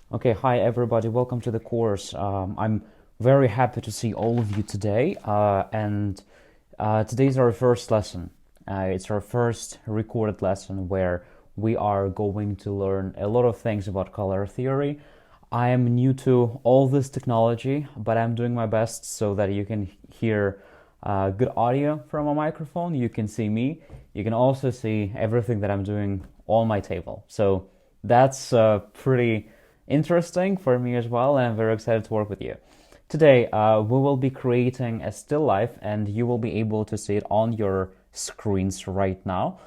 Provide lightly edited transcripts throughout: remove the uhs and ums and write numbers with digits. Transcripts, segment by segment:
Okay, hi everybody, welcome to the course. I'm very happy to see all of you today, and today's our first lesson. It's our first recorded lesson where we are going to learn a lot of things about color theory. I am new to all this technology, but I'm doing my best so that you can hear good audio from a microphone. You can see me. You can also see everything that I'm doing on my table. So that's pretty interesting for me as well, and I'm very excited to work with you. Today, we will be creating a still life, and you will be able to see it on your screens right now.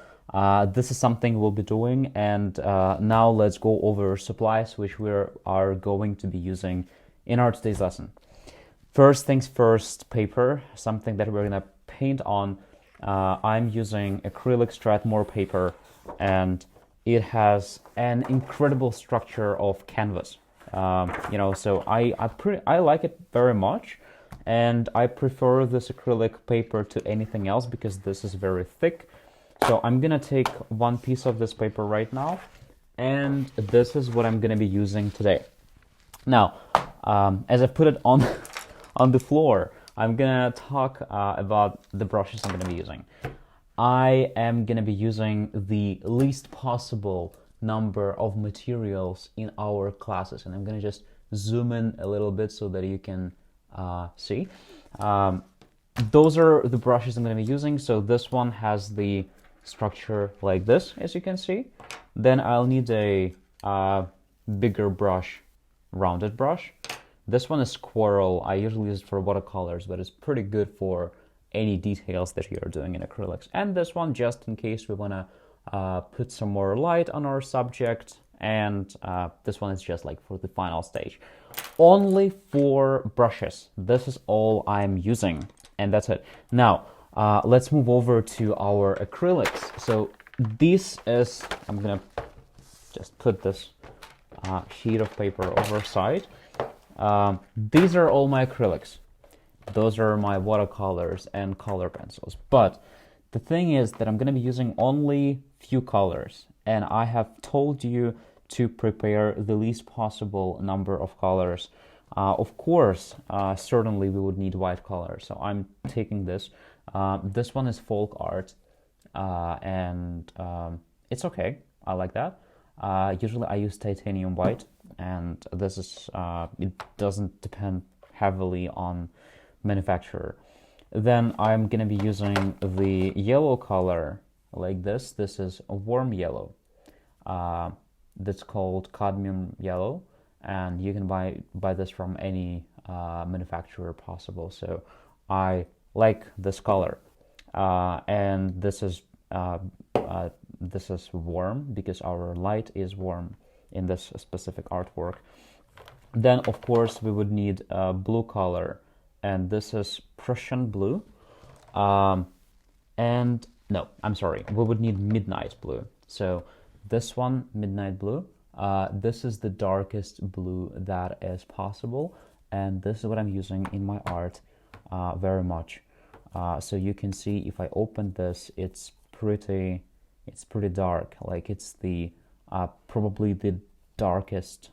This is something we'll be doing, and now let's go over supplies which we are going to be using in our today's lesson. First things first, paper, something that we're gonna paint on. I'm using acrylic Strathmore paper, and it has an incredible structure of canvas. So I like it very much, and I prefer this acrylic paper to anything else because this is very thick. So I'm gonna take one piece of this paper right now, and this is what I'm gonna be using today. Now, as I put it on on the floor, I'm gonna talk about the brushes I'm gonna be using. I am gonna be using the least possible number of materials in our classes, and I'm gonna just zoom in a little bit so that you can see. Those are the brushes I'm gonna be using. So this one has the structure like this, as you can see. Then I'll need a bigger brush, rounded brush. This one is Squirrel. I usually use it for watercolors, but it's pretty good for any details that you are doing in acrylics. And this one, just in case we want to put some more light on our subject. And this one is just like for the final stage. Only for brushes. This is all I'm using. And that's it. Now, let's move over to our acrylics. So this is, I'm going to just put this sheet of paper over side. These are all my acrylics. Those are my watercolors and color pencils. But the thing is that I'm going to be using only few colors, and I have told you to prepare the least possible number of colors. Of course, certainly we would need white color, so I'm taking this. This one is folk art, and it's okay. I like that. Usually I use titanium white, and this is it doesn't depend heavily on manufacturer. Then I'm gonna be using the yellow color like this. This is a warm yellow. That's called cadmium yellow, and you can buy this from any manufacturer possible. So I like this color, and this is warm because our light is warm in this specific artwork. Then of course we would need a blue color, and this is Prussian blue. And no, I'm sorry, we would need midnight blue. So this one, midnight blue, this is the darkest blue that is possible, and this is what I'm using in my art very much. So you can see if I open this, it's pretty dark. Like it's the probably the darkest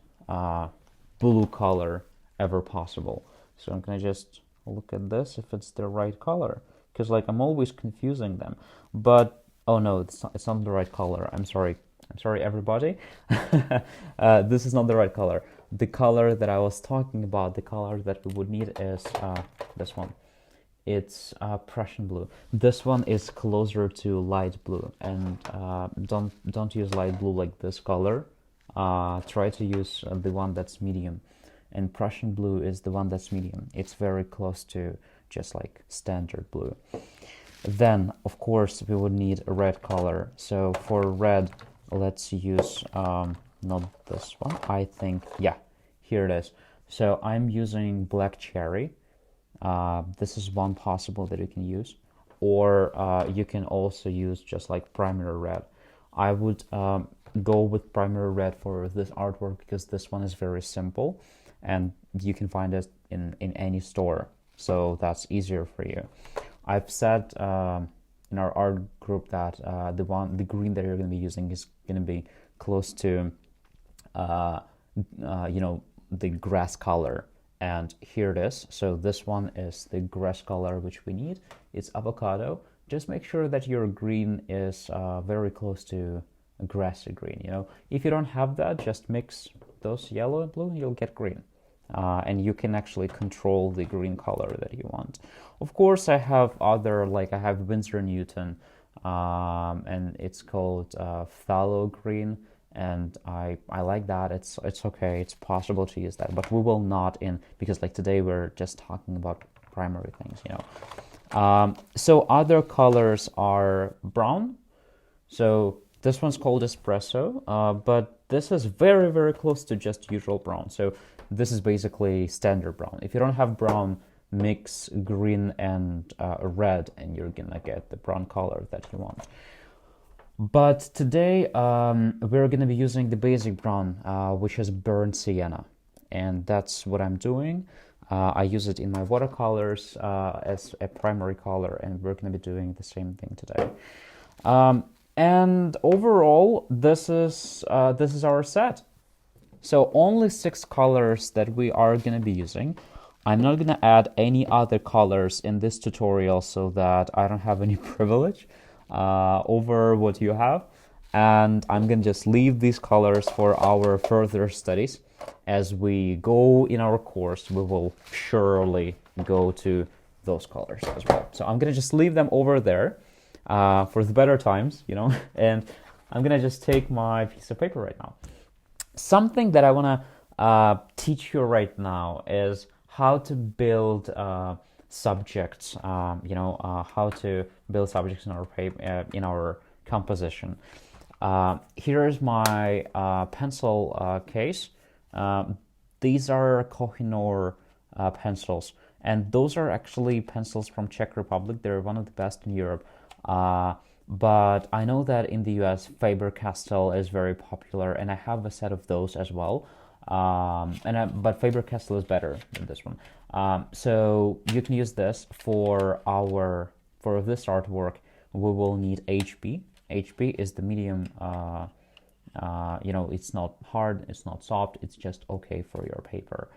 blue color ever possible. So I'm gonna just look at this if it's the right color, because like I'm always confusing them. But oh no, it's not the right color. I'm sorry everybody. This is not the right color. The color that I was talking about, the color that we would need is this one. It's Prussian blue. This one is closer to light blue, and don't use light blue like this color. Try to use the one that's medium, and Prussian blue is the one that's medium. It's very close to just like standard blue. Then of course we would need a red color. So for red, let's use not this one. I think, yeah, here it is. So I'm using black cherry. This is one possible that you can use, or you can also use just like primary red. I would go with primary red for this artwork because this one is very simple, and you can find it in any store, so that's easier for you. I've said in our art group that the green that you're going to be using is going to be close to you know, the grass color. And here it is. So this one is the grass color which we need. It's avocado. Just make sure that your green is very close to a grassy green. You know, if you don't have that, just mix those yellow and blue, you'll get green. And you can actually control the green color that you want. Of course, I have other, like I have Winsor Newton, and it's called phthalo green, and I like that. It's okay. It's possible to use that, but we will not because like today we're just talking about primary things, you know. So other colors are brown. So this one's called espresso, but this is very, very close to just usual brown. So this is basically standard brown. If you don't have brown, mix green and red, and you're gonna get the brown color that you want. But today we're gonna be using the basic brown, which is burnt sienna, and that's what I'm doing. I use it in my watercolors as a primary color, and we're gonna be doing the same thing today. And overall, this is our set. So only 6 colors that we are going to be using. I'm not going to add any other colors in this tutorial so that I don't have any privilege over what you have. And I'm going to just leave these colors for our further studies. As we go in our course, we will surely go to those colors as well. So I'm going to just leave them over there for the better times, you know, and I'm going to just take my piece of paper right now. Something that I want to teach you right now is how to build subjects, you know, how to build subjects in our paper, in our composition. Here is my pencil case. These are Kohinoor pencils, and those are actually pencils from Czech Republic. They're one of the best in Europe. But I know that in the US, Faber-Castell is very popular, and I have a set of those as well. But Faber-Castell is better than this one. So you can use this for this artwork. We will need HB. HB is the medium. You know, it's not hard, it's not soft, it's just okay for your paper.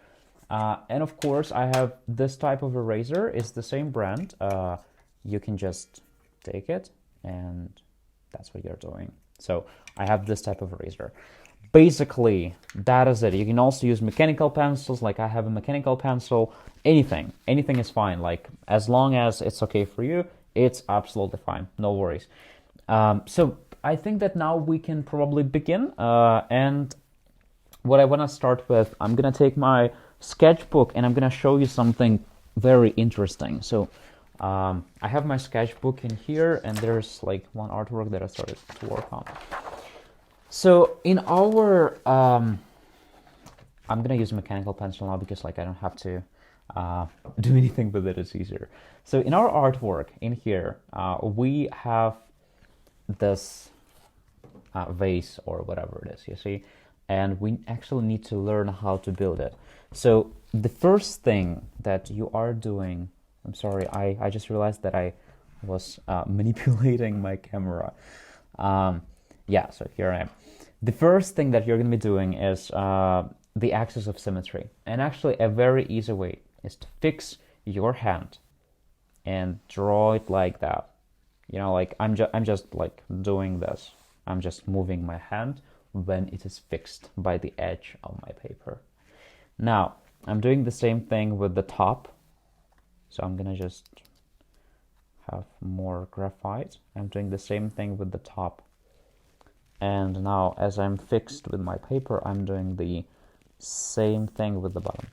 And of course, I have this type of eraser. It's the same brand. You can just take it, and that's what you're doing. So I have this type of eraser. Basically, that is it. You can also use mechanical pencils, like I have a mechanical pencil. Anything is fine. Like, as long as it's okay for you, it's absolutely fine. No worries. So I think that now we can probably begin. And what I want to start with, I'm going to take my sketchbook and I'm going to show you something very interesting. So I have my sketchbook in here, and there's like one artwork that I started to work on. So in our, I'm gonna use a mechanical pencil now because like I don't have to do anything with it. It's easier. So in our artwork in here, we have this vase or whatever it is, you see, and we actually need to learn how to build it. So the first thing that you are doing, I'm sorry, I just realized that I was manipulating my camera. Yeah, so here I am. The first thing that you're going to be doing is the axis of symmetry. And actually a very easy way is to fix your hand and draw it like that. You know, like I'm just like doing this. I'm just moving my hand when it is fixed by the edge of my paper. Now, I'm doing the same thing with the top. So I'm gonna just have more graphite. I'm doing the same thing with the top. And now, as I'm fixed with my paper, I'm doing the same thing with the bottom.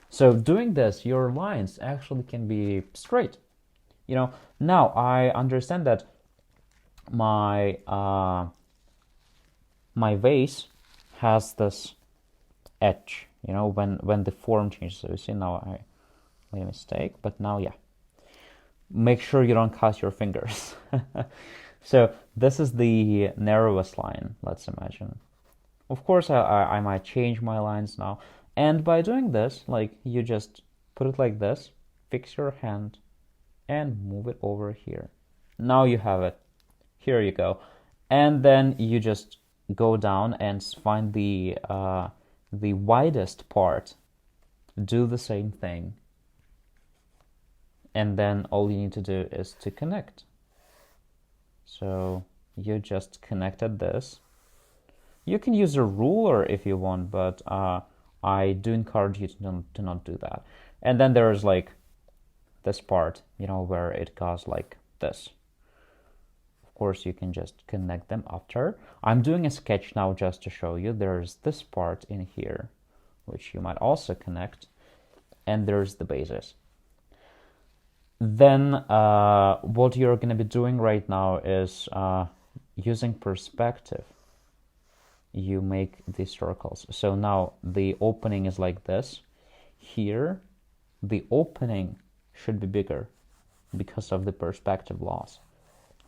So doing this, your lines actually can be straight. You know, now I understand that my my vase has this edge, you know, when the form changes. So you see now I made a mistake, but now, yeah. Make sure you don't cut your fingers. So this is the narrowest line, let's imagine. Of course, I might change my lines now. And by doing this, like, you just put it like this, fix your hand, and move it over here. Now you have it. Here you go. And then you just go down and find the the widest part, do the same thing. And then all you need to do is to connect. So you just connected this. You can use a ruler if you want, but I do encourage you to not do that. And then there's like this part, where it goes like this. Of course, you can just connect them after. I'm doing a sketch now just to show you. There's this part in here, which you might also connect. And there's the bases. Then what you're going to be doing right now is using perspective. You make these circles. So now the opening is like this. Here, the opening should be bigger because of the perspective laws.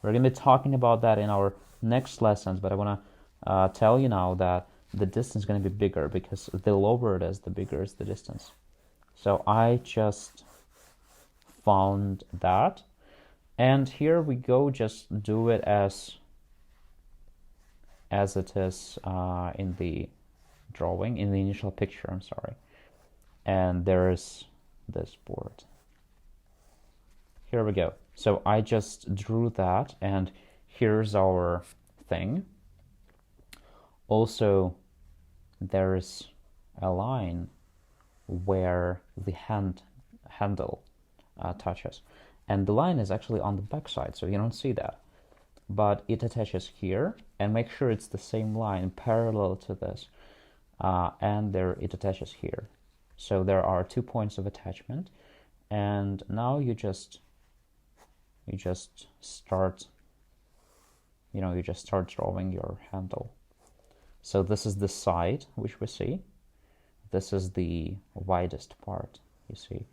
We're going to be talking about that in our next lessons, but I want to tell you now that the distance is going to be bigger because the lower it is, the bigger is the distance. So I just found that. And here we go, just do it as it is in the drawing, in the initial picture, I'm sorry. And there's this board. Here we go. So I just drew that, and here's our thing. Also, there's a line where the handle touches. And the line is actually on the back side, so you don't see that. But it attaches here, and make sure it's the same line parallel to this. And there it attaches here. So there are 2 points of attachment. And now you just start, you just start drawing your handle. So this is the side, which we see. This is the widest part, you see.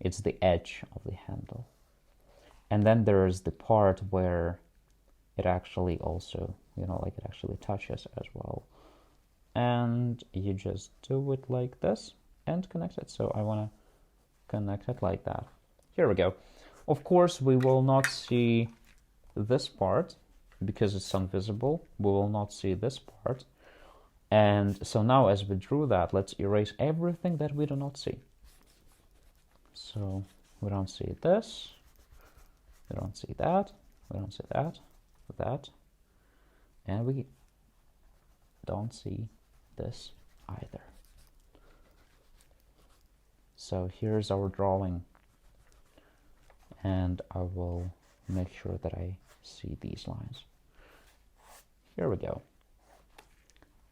It's the edge of the handle. And then there's the part where it actually also, it actually touches as well. And you just do it like this and connect it. So I want to connect it like that. Here we go. Of course, we will not see this part because it's invisible. We will not see this part. And so now as we drew that, let's erase everything that we do not see. So we don't see this, we don't see that, we don't see that, and we don't see this either. So here's our drawing, and I will make sure that I see these lines. Here we go.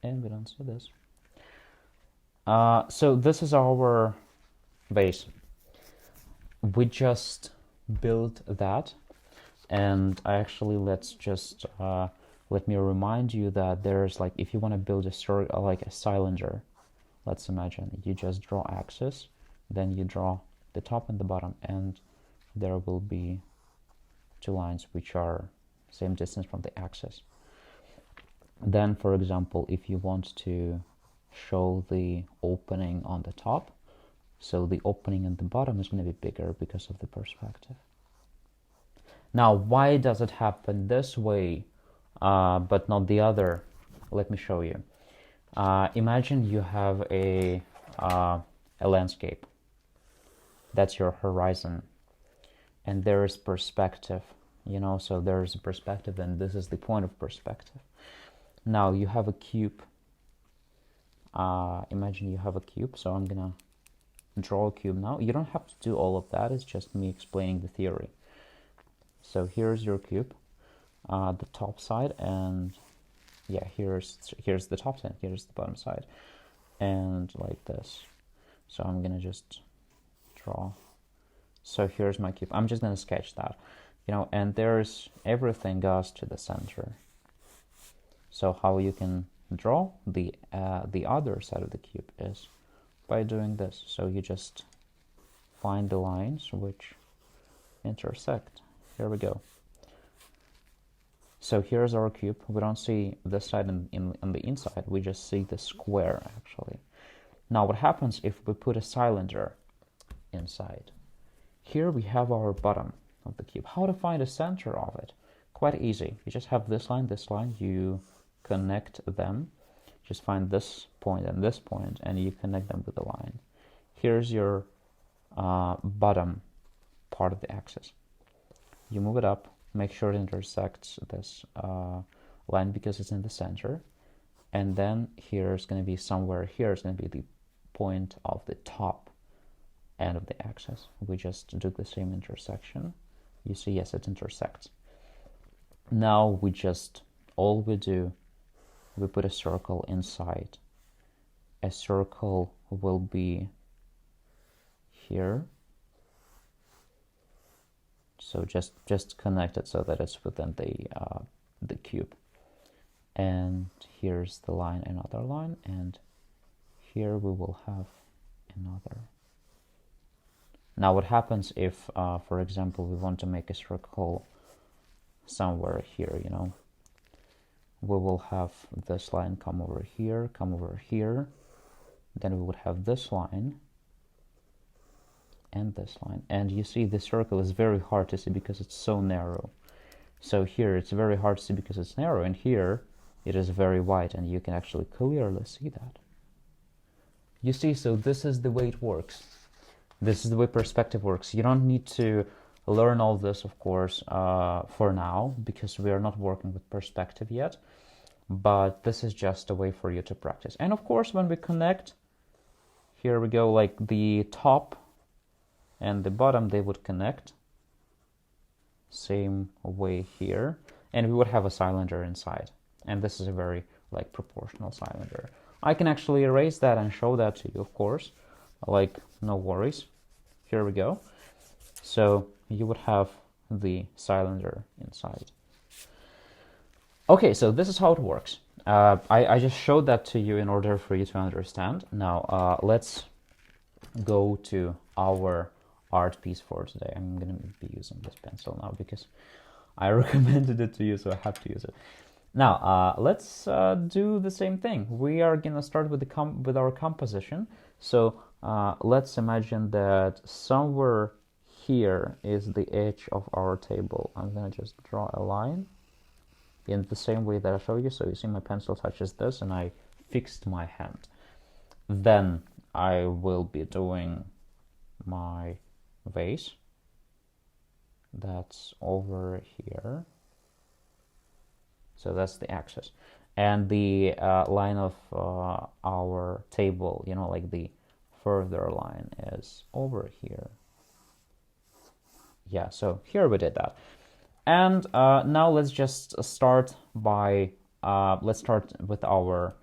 And we don't see this. So this is our vase. We just built that, and let's just let me remind you that there's like, if you want to build a cylinder, let's imagine you just draw axis, then you draw the top and the bottom, and there will be 2 lines which are same distance from the axis. Then, for example, if you want to show the opening on the top, so the opening in the bottom is going to be bigger because of the perspective. Now, why does it happen this way, but not the other? Let me show you. Imagine you have a landscape. That's your horizon. And there is perspective, so there is a perspective, and this is the point of perspective. Now you have a cube. Imagine you have a cube, so I'm gonna draw a cube now. You don't have to do all of that, it's just me explaining the theory. So here's your cube, the top side, and yeah, here's the top side, here's the bottom side, and like this. So I'm gonna just draw. So here's my cube. I'm just gonna sketch that, and there's everything goes to the center. So how you can draw the other side of the cube is by doing this. So you just find the lines which intersect. Here we go. So here's our cube. We don't see this side in the inside. We just see the square, actually. Now what happens if we put a cylinder inside? Here we have our bottom of the cube. How to find the center of it? Quite easy. You just have this line, you connect them, just find this point and you connect them with a line. Here's your bottom part of the axis. You move it up, make sure it intersects this line because it's in the center, and then here's going to be somewhere here is going to be the point of the top end of the axis. We just do the same intersection. You see, yes, it intersects. Now all we do, we put a circle inside. A circle will be here. So just connect it so that it's within the cube. And here's the line, another line, and here we will have another. Now what happens if, for example, we want to make a circle somewhere here, you know, we will have this line come over here, then we would have this line and this line, and you see the circle is very hard to see because it's so narrow. So here it's very hard to see because it's narrow, and here it is very wide, and you can actually clearly see that. You see, so this is the way it works. This is the way perspective works. You don't need to learn all this, of course, for now, because we are not working with perspective yet. But this is just a way for you to practice. And of course, when we connect, here we go, like the top and the bottom, they would connect. Same way here. And we would have a cylinder inside. And this is a very like proportional cylinder. I can actually erase that and show that to you, of course. Like, no worries. Here we go. So you would have the cylinder inside. Okay, so this is how it works. I just showed that to you in order for you to understand. Now, let's go to our art piece for today. I'm going to be using this pencil now because I recommended it to you, so I have to use it. Now, let's do the same thing. We are going to start with our composition. So let's imagine that somewhere here is the edge of our table. I'm going to just draw a line in the same way that I showed you. So you see my pencil touches this and I fixed my hand. Then I will be doing my vase. That's over here. So that's the axis. And the line of our table, you know, like the further line is over here. Yeah, so here we did that. And now let's just start by, let's start with our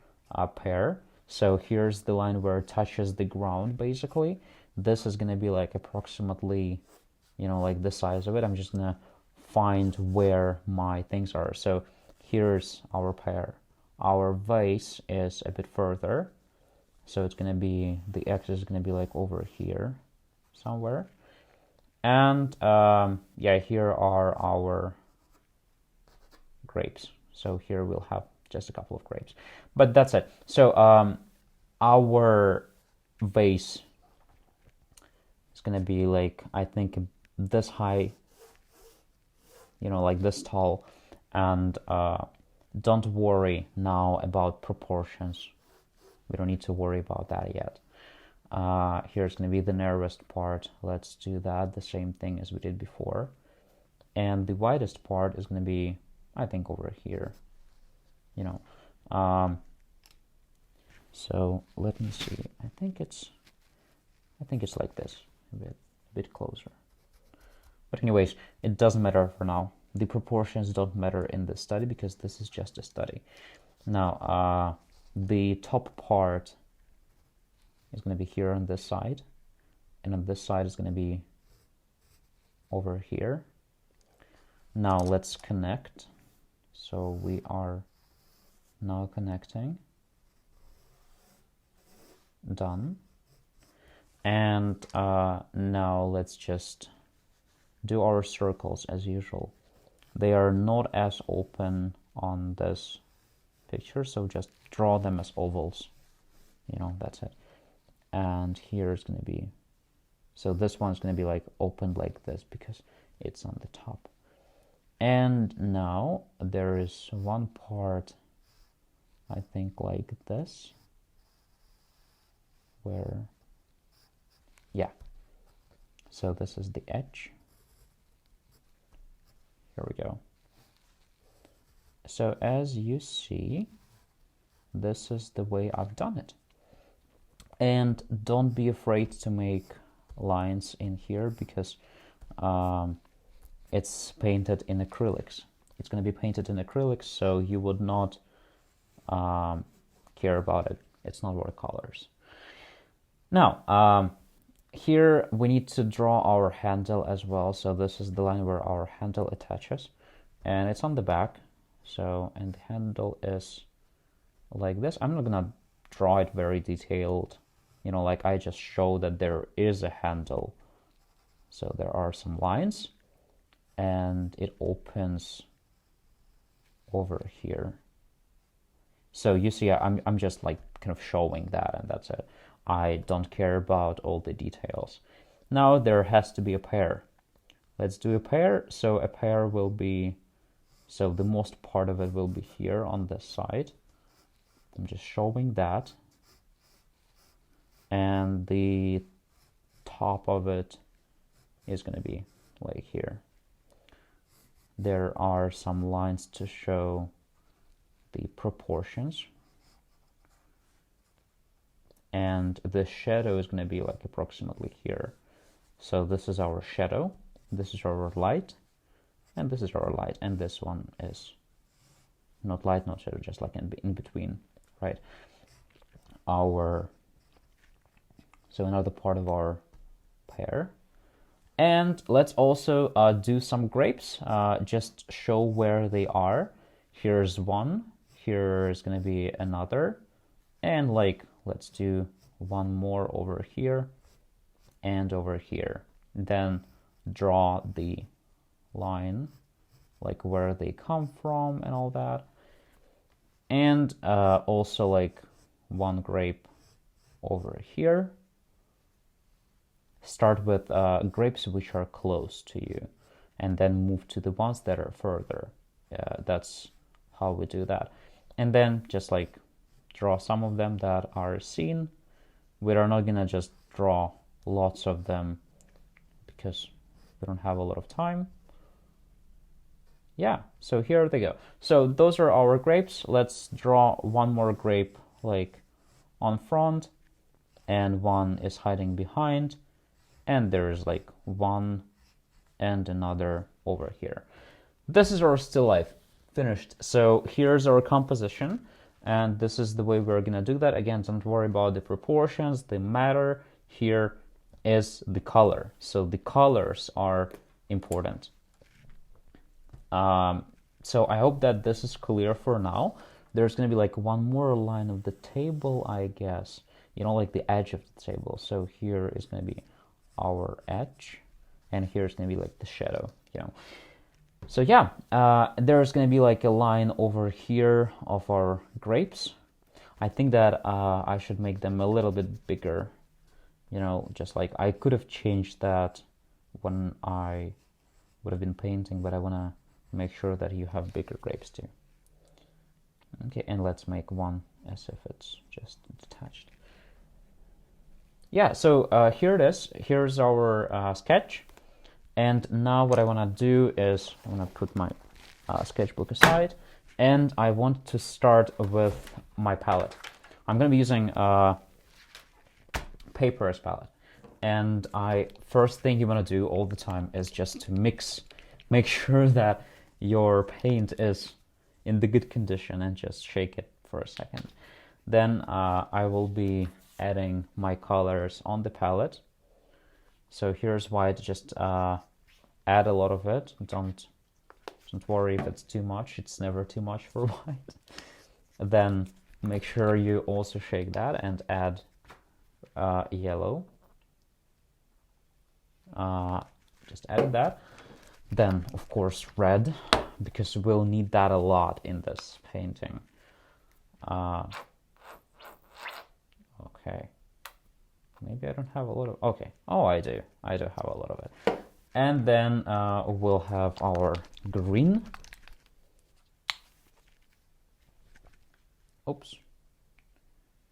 pear. So here's the line where it touches the ground, basically. This is going to be like approximately, you know, like the size of it. I'm just going to find where my things are. So here's our pear. Our vase is a bit further. So it's going to be, the axis is going to be like over here somewhere. And yeah, here are our grapes. So here we'll have just a couple of grapes, but that's it. So our vase is going to be like, I think this high, you know, like this tall. And don't worry now about proportions. We don't need to worry about that yet. Here's going to be the narrowest part. Let's do that, the same thing as we did before. And the widest part is going to be, I think, over here, you know. So let me see. I think it's like this, a bit closer. But anyways, it doesn't matter for now. The proportions don't matter in this study because this is just a study. Now, the top part is going to be here on this side, and on this side is going to be over here. Now let's connect. So we are now connecting. Done. And now let's just do our circles as usual. They are not as open on this picture, so just draw them as ovals. You know, that's it. And here is going to be, so this one's going to be like opened like this because it's on the top. And now there is one part I think like this, where, yeah, so this is the edge. Here we go. So as you see, this is the way I've done it. And don't be afraid to make lines in here because it's painted in acrylics. It's going to be painted in acrylics, so you would not care about it. It's not watercolors. Now, here we need to draw our handle as well. So this is the line where our handle attaches, and it's on the back. So, and the handle is like this. I'm not gonna draw it very detailed, you know, like I just show that there is a handle. So there are some lines, and it opens over here. So you see, I'm just like kind of showing that, and that's it. I don't care about all the details. Now there has to be a pear. Let's do a pear. So a pear will be, so the most part of it will be here on this side. I'm just showing that. And the top of it is going to be like here. There are some lines to show the proportions. And the shadow is going to be like approximately here. So this is our shadow, this is our light, and this is our light, and this one is not light, not shadow, just like in between, right? So another part of our pear. And let's also do some grapes, just show where they are. Here's one, here's going to be another, and like let's do one more over here and over here. Then draw the line, like where they come from and all that. And also like one grape over here. Start with grapes which are close to you, and then move to the ones that are further. That's how we do that. And then just like draw some of them that are seen. We are not gonna just draw lots of them because we don't have a lot of time. Yeah, so here they go. So those are our grapes. Let's draw one more grape like on front, and one is hiding behind, and there's like one and another over here. This is our still life finished. So here's our composition, and this is the way we're gonna do that. Again, don't worry about the proportions. The matter here is the color. So the colors are important. So I hope that this is clear for now. There's going to be like one more line of the table, I guess, you know, like the edge of the table. So here is going to be our edge, and here's going to be like the shadow, you know. So yeah, there's going to be like a line over here of our grapes. I think that I should make them a little bit bigger, you know, just like I could have changed that when I would have been painting, but I want to make sure that you have bigger grapes too. Okay, and let's make one as if it's just detached. Yeah, so here it is. Here's our sketch. And now what I want to do is I want to put my sketchbook aside, and I want to start with my palette. I'm going to be using paper as palette. And first thing you want to do all the time is just to make sure that your paint is in the good condition, and just shake it for a second. Then I will be adding my colors on the palette. So here's white, just add a lot of it. Don't worry if it's too much, it's never too much for white. Then make sure you also shake that and add yellow. Just added that. Then, of course, red, because we'll need that a lot in this painting. Okay. Maybe I don't have a lot of... Okay. Oh, I do. I do have a lot of it. And then we'll have our green. oops,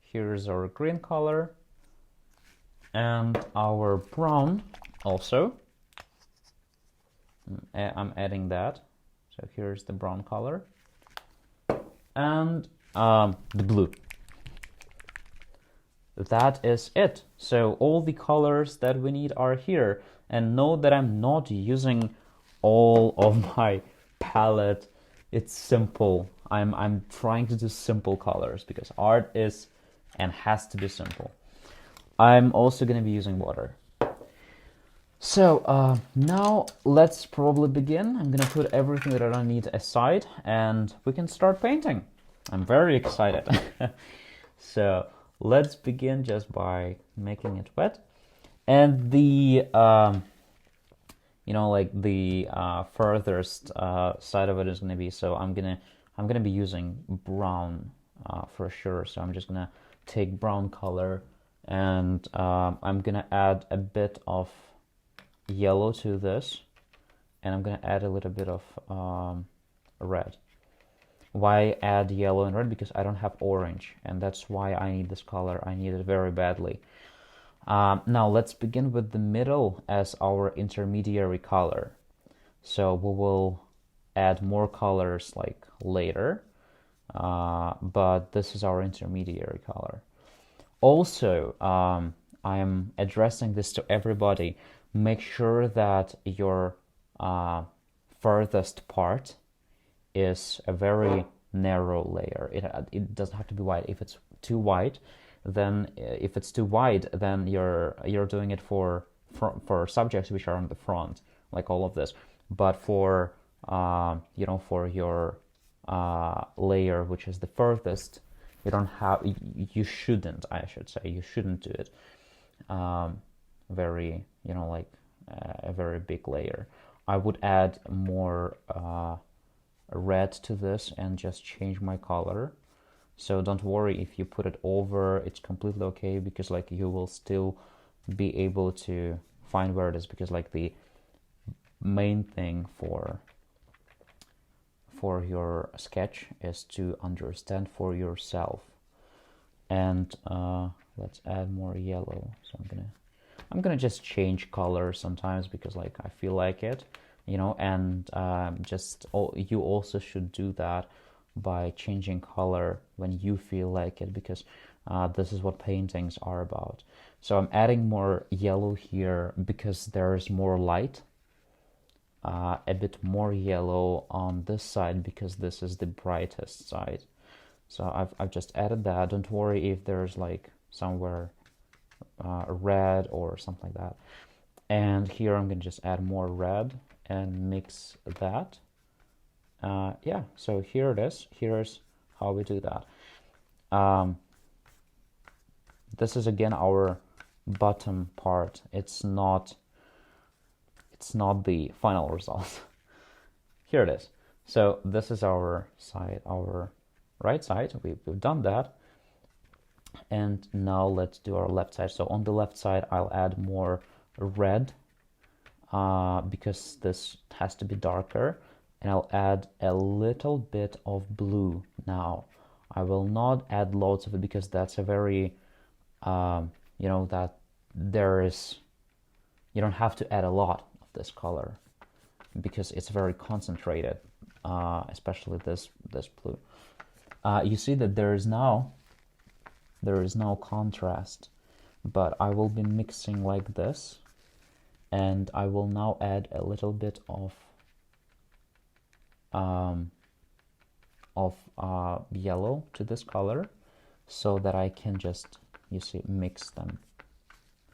here's our green color and our brown also. I'm adding that. So here's the brown color and the blue. That is it. So all the colors that we need are here. And note that I'm not using all of my palette. It's simple. I'm trying to do simple colors because art is and has to be simple. I'm also going to be using water. So now let's probably begin. I'm going to put everything that I don't need aside and we can start painting. I'm very excited. So let's begin just by making it wet. And the, like the furthest side of it is going to be, so I'm gonna be using brown for sure. So I'm just gonna take brown color and I'm gonna add a bit of yellow to this, and I'm gonna add a little bit of red. Why add yellow and red? Because I don't have orange, and that's why I need this color. I need it very badly. Now let's begin with the middle as our intermediary color. So we will add more colors like later, but this is our intermediary color. Also, I'm addressing this to everybody. Make sure that your furthest part is a very narrow layer. It doesn't have to be wide. If it's too wide, then you're doing it for subjects which are on the front, like all of this. But for for your layer which is the furthest, you shouldn't do it very a very big layer. I would add more red to this and just change my color. So don't worry if you put it over, it's completely okay, because like you will still be able to find where it is, because like the main thing for your sketch is to understand for yourself. And let's add more yellow. So I'm gonna just change color sometimes because like I feel like it, and you also should do that by changing color when you feel like it, because this is what paintings are about. So I'm adding more yellow here because there's more light, a bit more yellow on this side because this is the brightest side. So I've just added that. Don't worry if there's like somewhere red or something like that. And here I'm gonna just add more red and mix that. Yeah, so here it is. Here's how we do that. This is again our bottom part. It's not the final result. Here it is. So this is our side, our right side. We've done that. And now let's do our left side. So on the left side, I'll add more red because this has to be darker. And I'll add a little bit of blue now. I will not add loads of it because that's a very, that there is, you don't have to add a lot of this color because it's very concentrated, especially this blue. You see that there is no contrast, but I will be mixing like this, and I will now add a little bit of yellow to this color so that I can just, mix them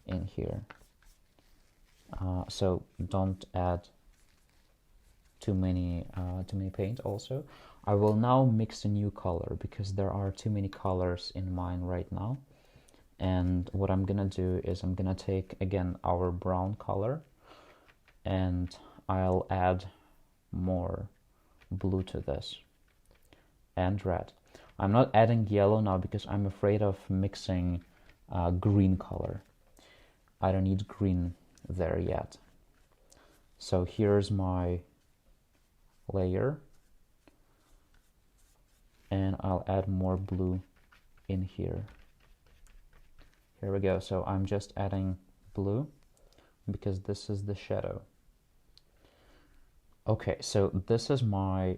in here. So don't add too many paint. Also, I will now mix a new color because there are too many colors in mine right now. And what I'm gonna do is I'm gonna take again our brown color and I'll add more blue to this and red. I'm not adding yellow now because I'm afraid of mixing green color. I don't need green there yet. So here's my layer. and I'll add more blue in here. Here we go. So I'm just adding blue because this is the shadow. Okay, so this is my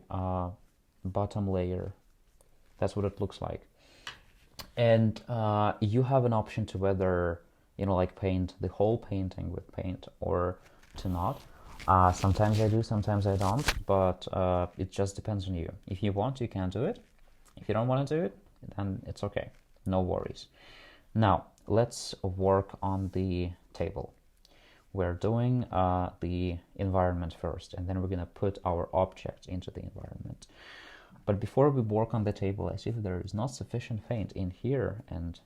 bottom layer. That's what it looks like. And you have an option to whether, like paint the whole painting with paint or to not. Sometimes I do, sometimes I don't, but it just depends on you. If you want, you can do it. If you don't want to do it, then it's okay. No worries. Now, let's work on the table. We're doing the environment first, and then we're going to put our object into the environment. But before we work on the table, I see that there is not sufficient paint in here and,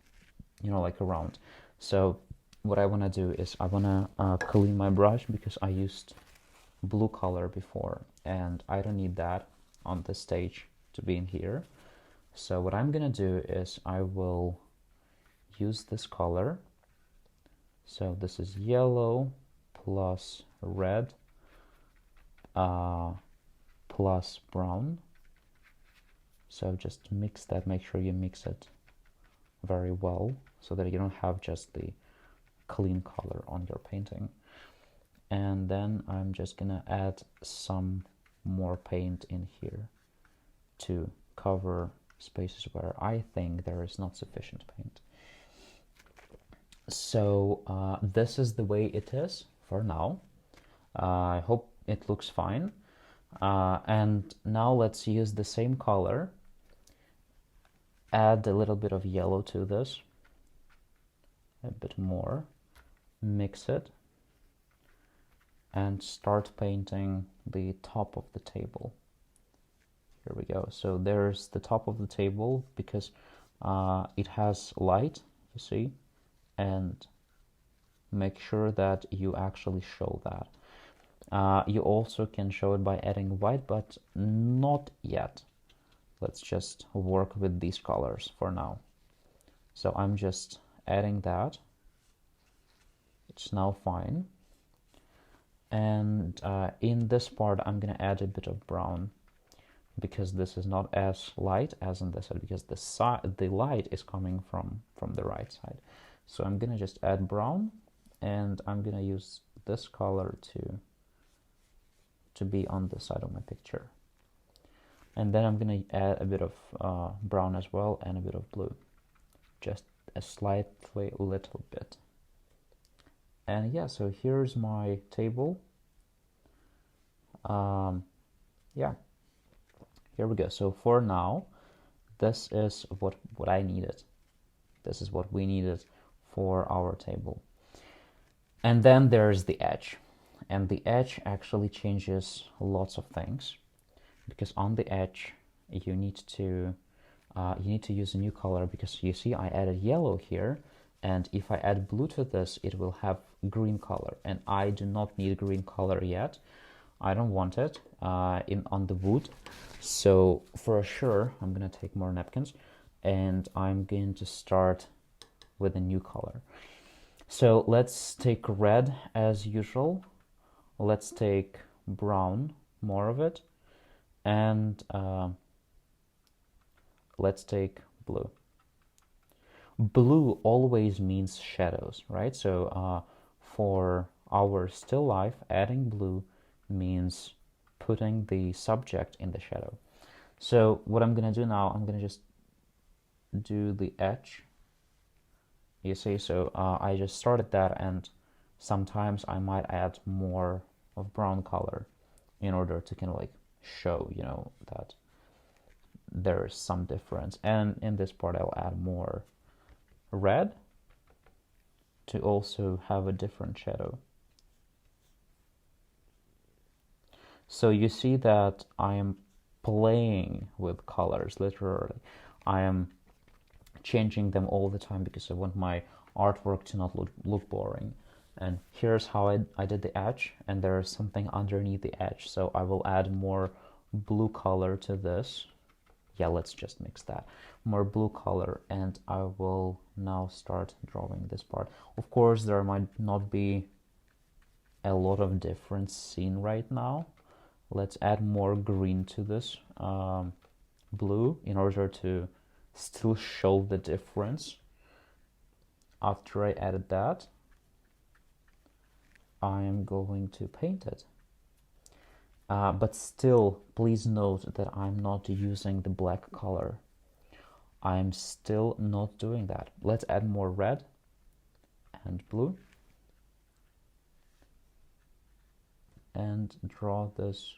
like around. So what I want to do is I want to clean my brush because I used blue color before, and I don't need that on this stage to be in here. So what I'm going to do is I will use this color. So this is yellow plus red plus brown. So just mix that, make sure you mix it very well so that you don't have just the clean color on your painting. And then I'm just gonna add some more paint in here to cover spaces where I think there is not sufficient paint. So this is the way it is for now. I hope it looks fine. And now let's use the same color, add a little bit of yellow to this, a bit more, mix it, and start painting the top of the table. Here we go. So there's the top of the table because it has light, you see, and make sure that you actually show that. You also can show it by adding white, but not yet. Let's just work with these colors for now. So I'm just adding that. It's now fine. And in this part, I'm going to add a bit of brown because this is not as light as in this side, because the light is coming from the right side. So I'm going to just add brown, and I'm going to use this color to be on the side of my picture. And then I'm going to add a bit of brown as well and a bit of blue, just a slightly little bit. And yeah, so here's my table. Yeah, here we go. So for now, this is what I needed. This is what we needed for our table. And then there's the edge. And the edge actually changes lots of things, because on the edge you need to use a new color, because you see I added yellow here, and if I add blue to this, it will have green color, and I do not need green color yet. I don't want it on the wood. So for sure, I'm gonna take more napkins, and I'm going to start with a new color. So let's take red as usual. Let's take brown, more of it, and let's take blue. Blue always means shadows, right? So for our still life, adding blue means putting the subject in the shadow. So what I'm gonna do now, I'm gonna just do the edge. You see, so I just started that, and sometimes I might add more of brown color in order to kind of like show, that there is some difference. And in this part, I'll add more red to also have a different shadow. So you see that I am playing with colors, literally. I am changing them all the time because I want my artwork to not look boring. And here's how I did the edge, and there is something underneath the edge. So I will add more blue color to this. Yeah, let's just mix that. More blue color, and I will now start drawing this part. Of course, there might not be a lot of difference seen right now. Let's add more green to this. blue in order to still show the difference. After I added that, I am going to paint it. But still, please note that I'm not using the black color. I'm still not doing that. Let's add more red and blue. And draw this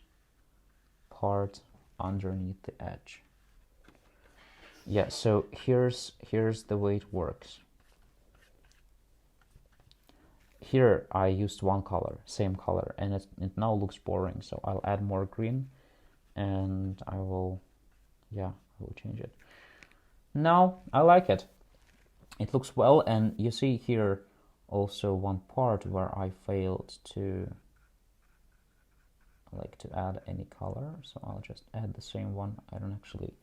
part underneath the edge. Yeah, so here's the way it works. Here I used one color, same color, and it now looks boring, so I'll add more green and I will change it. Now I like it. It looks well, and you see here also one part where I failed to add any color, so I'll just add the same one. I don't actually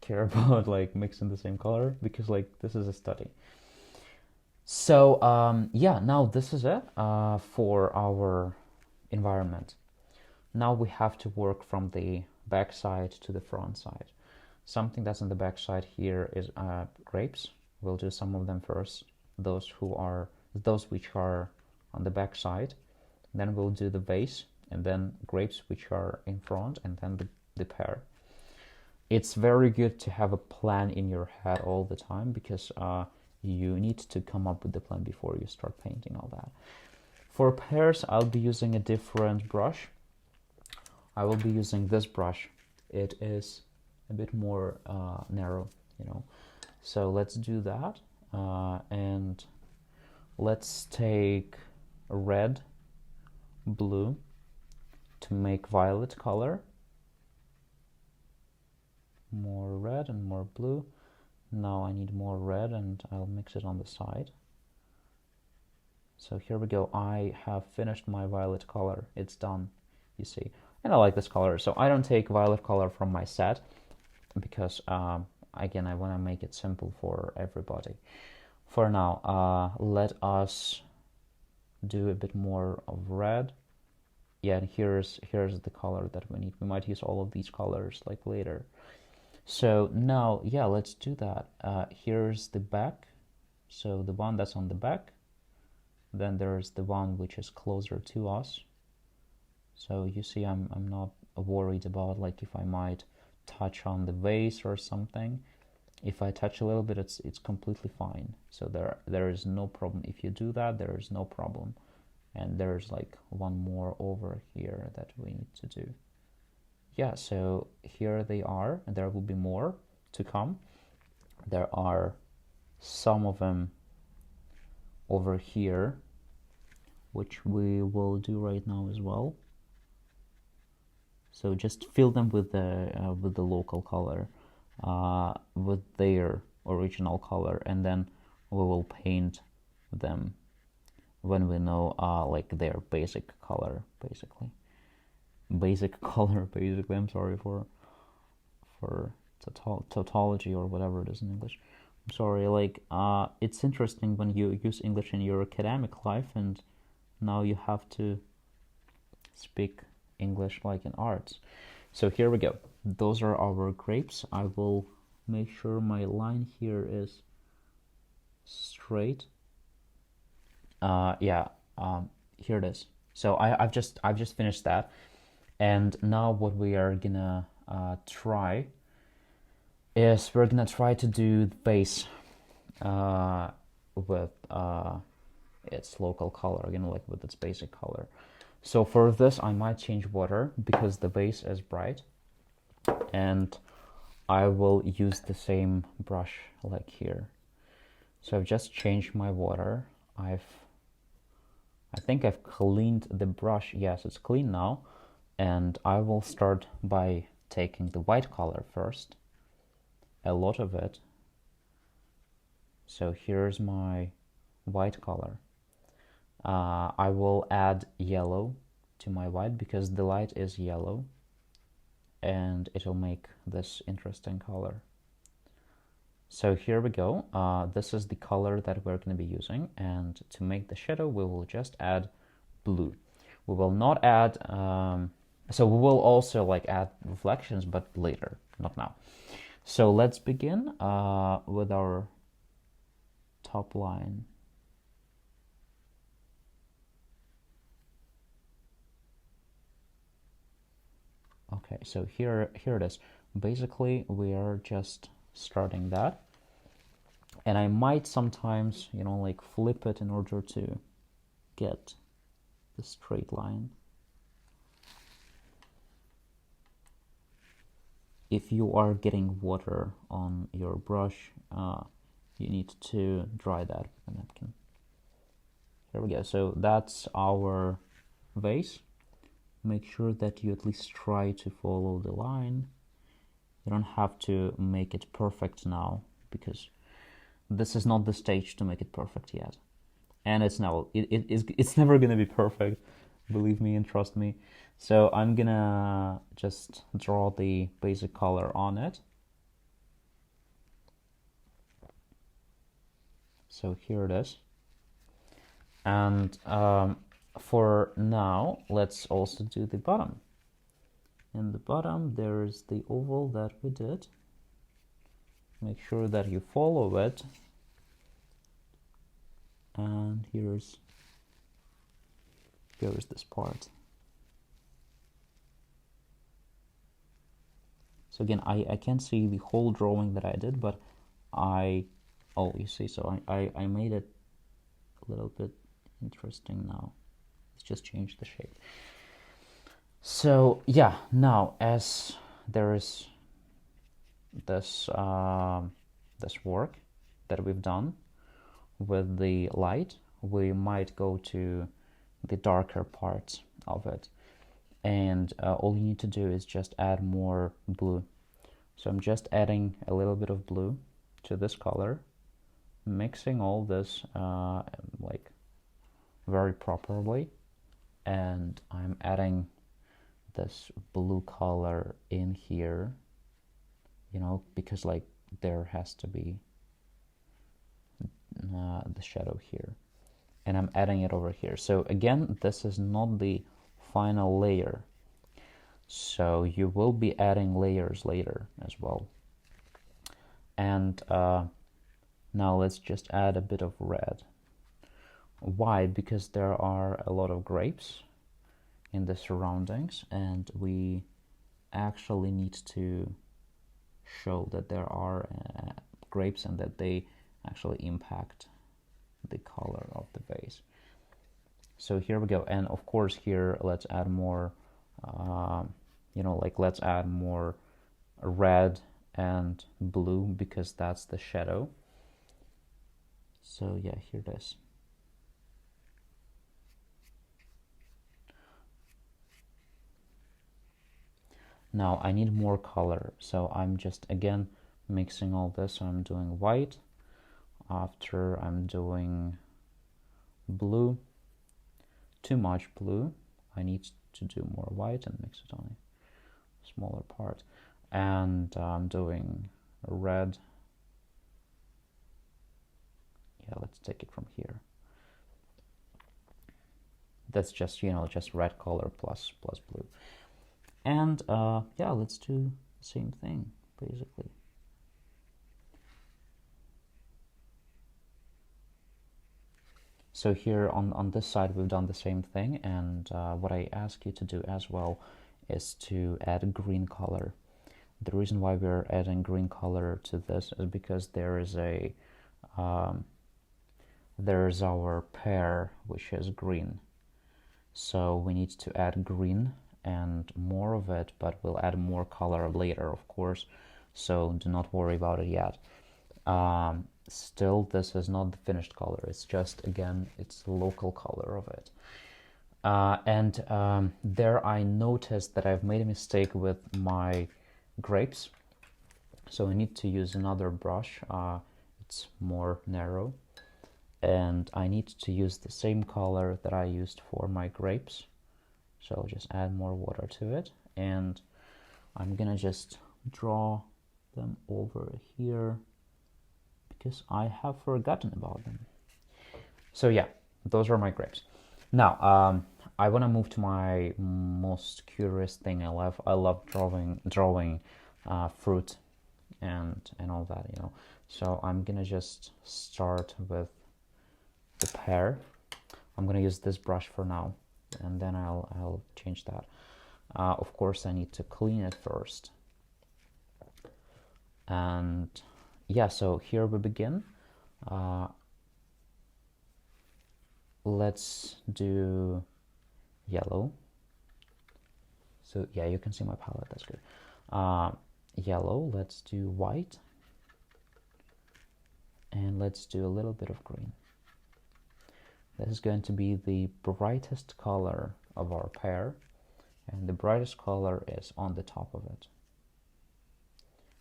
care about like mixing the same color because like this is a study. So yeah, now this is it for our environment. Now we have to work from the back side to the front side. Something that's on the back side here is grapes. We'll do some of them first, those which are on the back side. Then we'll do the vase, and then grapes which are in front, and then the pear. It's very good to have a plan in your head all the time because you need to come up with the plan before you start painting all that. For pears, I'll be using a different brush. I will be using this brush. It is a bit more narrow, you know. So let's do that, and let's take red, blue to make violet color. More red and more blue. Now I need more red, and I'll mix it on the side. So here we go. I have finished my violet color. It's done, you see. And I like this color. So I don't take violet color from my set because, again, I want to make it simple for everybody. For now, let us do a bit more of red. Yeah, and here's the color that we need. We might use all of these colors like later. So now, yeah, let's do that. Here's the back. So the one that's on the back. Then there's the one which is closer to us. So you see, I'm not worried about like if I might touch on the vase or something. If I touch a little bit, it's completely fine. So there is no problem. If you do that, there is no problem. And there's like one more over here that we need to do. Yeah, so here they are, and there will be more to come. There are some of them over here, which we will do right now as well. So just fill them with the local color, with their original color, and then we will paint them when we know like their basic color, basically. I'm sorry for tautology or whatever it is in English. I'm sorry. Like it's interesting when you use English in your academic life, and now you have to speak English like in arts. So here we go. Those are our grapes. I will make sure my line here is straight. Here it is. So I've just finished that. And now what we are gonna try is we're gonna try to do the base with its local color, again, like with its basic color. So for this, I might change water because the base is bright, and I will use the same brush like here. So I've just changed my water. I think I've cleaned the brush. Yes, it's clean now. And I will start by taking the white color first, a lot of it. So here's my white color. I will add yellow to my white because the light is yellow, and it'll make this interesting color. So here we go. This is the color that we're going to be using, and to make the shadow, we will just add blue. We will not add. So we will also like add reflections, but later. not now. So let's begin with our top line. Okay, so here it is. Basically, we are just starting that. And I might sometimes, like flip it in order to get the straight line. If you are getting water on your brush, you need to dry that with a napkin. Here we go. So that's our vase. Make sure that you at least try to follow the line. You don't have to make it perfect now, because this is not the stage to make it perfect yet. And it's never gonna be perfect, believe me and trust me. So I'm gonna just draw the basic color on it. So here it is. And for now, let's also do the bottom. In the bottom, there's the oval that we did. Make sure that you follow it. And here's this part. So again, I can't see the whole drawing that I did, but you see, so I made it a little bit interesting now. Let's just change the shape. So yeah, now as there is this work that we've done with the light, we might go to the darker parts of it, and all you need to do is just add more blue. So I'm just adding a little bit of blue to this color, mixing all this like very properly, and I'm adding this blue color in here, because like there has to be the shadow here, and I'm adding it over here. So again, this is not the final layer, so you will be adding layers later as well. And now let's just add a bit of red. Why? Because there are a lot of grapes in the surroundings, and we actually need to show that there are grapes and that they actually impact the color of the vase. So here we go. And of course here let's add more let's add more red and blue, because that's the shadow. So yeah, here it is. Now I need more color, so I'm just again mixing all this. So I'm doing white, after I'm doing blue, too much blue, I need to do more white and mix it on a smaller part, and I'm doing red. Yeah, let's take it from here. That's just just red color plus blue. And yeah, let's do the same thing basically. So here on this side we've done the same thing, and what I ask you to do as well is to add green color. The reason why we're adding green color to this is because there's our pear, which is green. So we need to add green and more of it, but we'll add more color later, of course. So do not worry about it yet. Still, this is not the finished color. It's just, again, it's the local color of it. And there I noticed that I've made a mistake with my grapes. So I need to use another brush. It's more narrow. And I need to use the same color that I used for my grapes. So I'll just add more water to it. And I'm gonna just draw them over here, because I have forgotten about them. So yeah, those are my grapes. Now, I want to move to my most curious thing I love. I love drawing fruit and all that, you know. So I'm gonna just start with the pear. I'm gonna use this brush for now, and then I'll change that. Of course, I need to clean it first. And yeah, so here we begin. Let's do yellow. So yeah, you can see my palette, that's good. Yellow, let's do white. And let's do a little bit of green. This is going to be the brightest color of our pear, and the brightest color is on the top of it.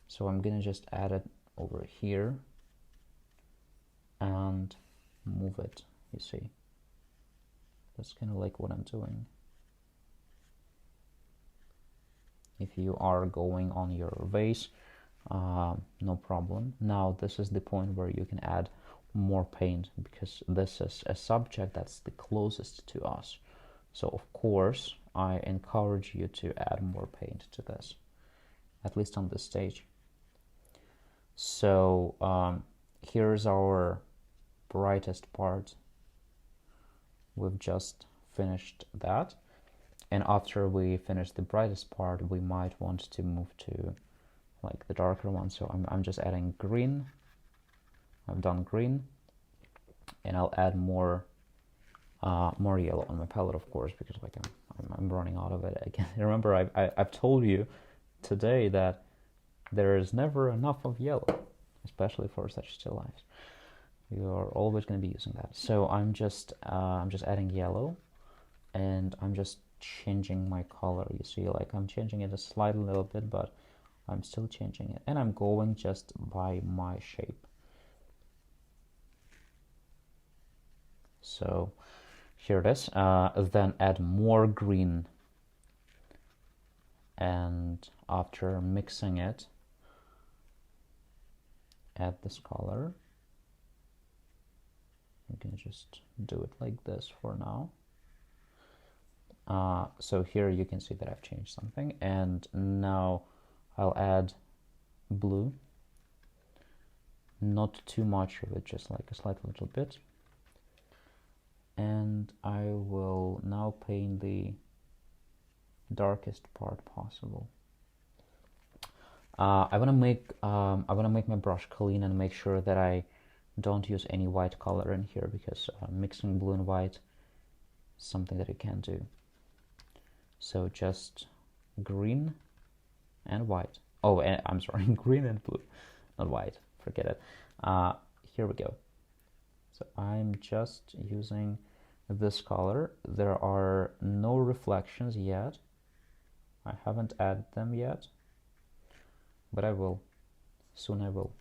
So I'm gonna just add it over here and move it, you see. That's kind of like what I'm doing. If you are going on your vase, no problem. Now this is the point where you can add more paint, because this is a subject that's the closest to us. So of course I encourage you to add more paint to this, at least on this stage. So here's our brightest part. We've just finished that, and after we finish the brightest part, we might want to move to like the darker one. So I'm just adding green. I've done green, and I'll add more yellow on my palette, of course, because like I'm running out of it again. Remember, I've told you today that there is never enough of yellow, especially for such still lifes. You're always going to be using that. So I'm just adding yellow, and I'm just changing my color. You see, like I'm changing it a slight little bit, but I'm still changing it, and I'm going just by my shape. So here it is. Then add more green, and after mixing it, add this color. I'm gonna just do it like this for now. So here you can see that I've changed something, and now I'll add blue. Not too much of it, just like a slight little bit. And I will now paint the darkest part possible. I want to make my brush clean and make sure that I don't use any white color in here, because mixing blue and white is something that you can't do. So just green and white. Oh, and I'm sorry, green and blue, not white. Forget it. Here we go. So I'm just using this color. There are no reflections yet. I haven't added them yet, but I will. Soon I will.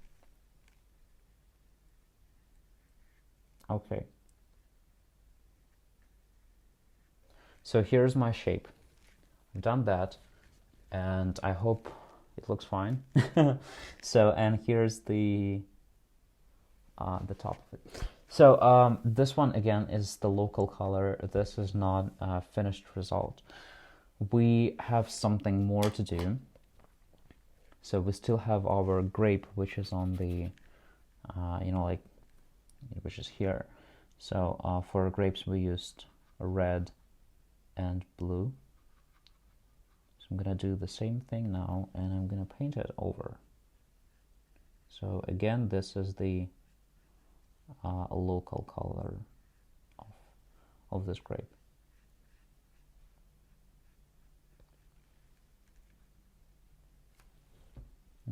Okay. So here's my shape. I've done that, and I hope it looks fine. So, and here's the top of it. So this one again is the local color. This is not a finished result. We have something more to do. So we still have our grape, which is on the, which is here. So for grapes we used red and blue. So I'm gonna do the same thing now, and I'm gonna paint it over. So again, this is the local color of this grape.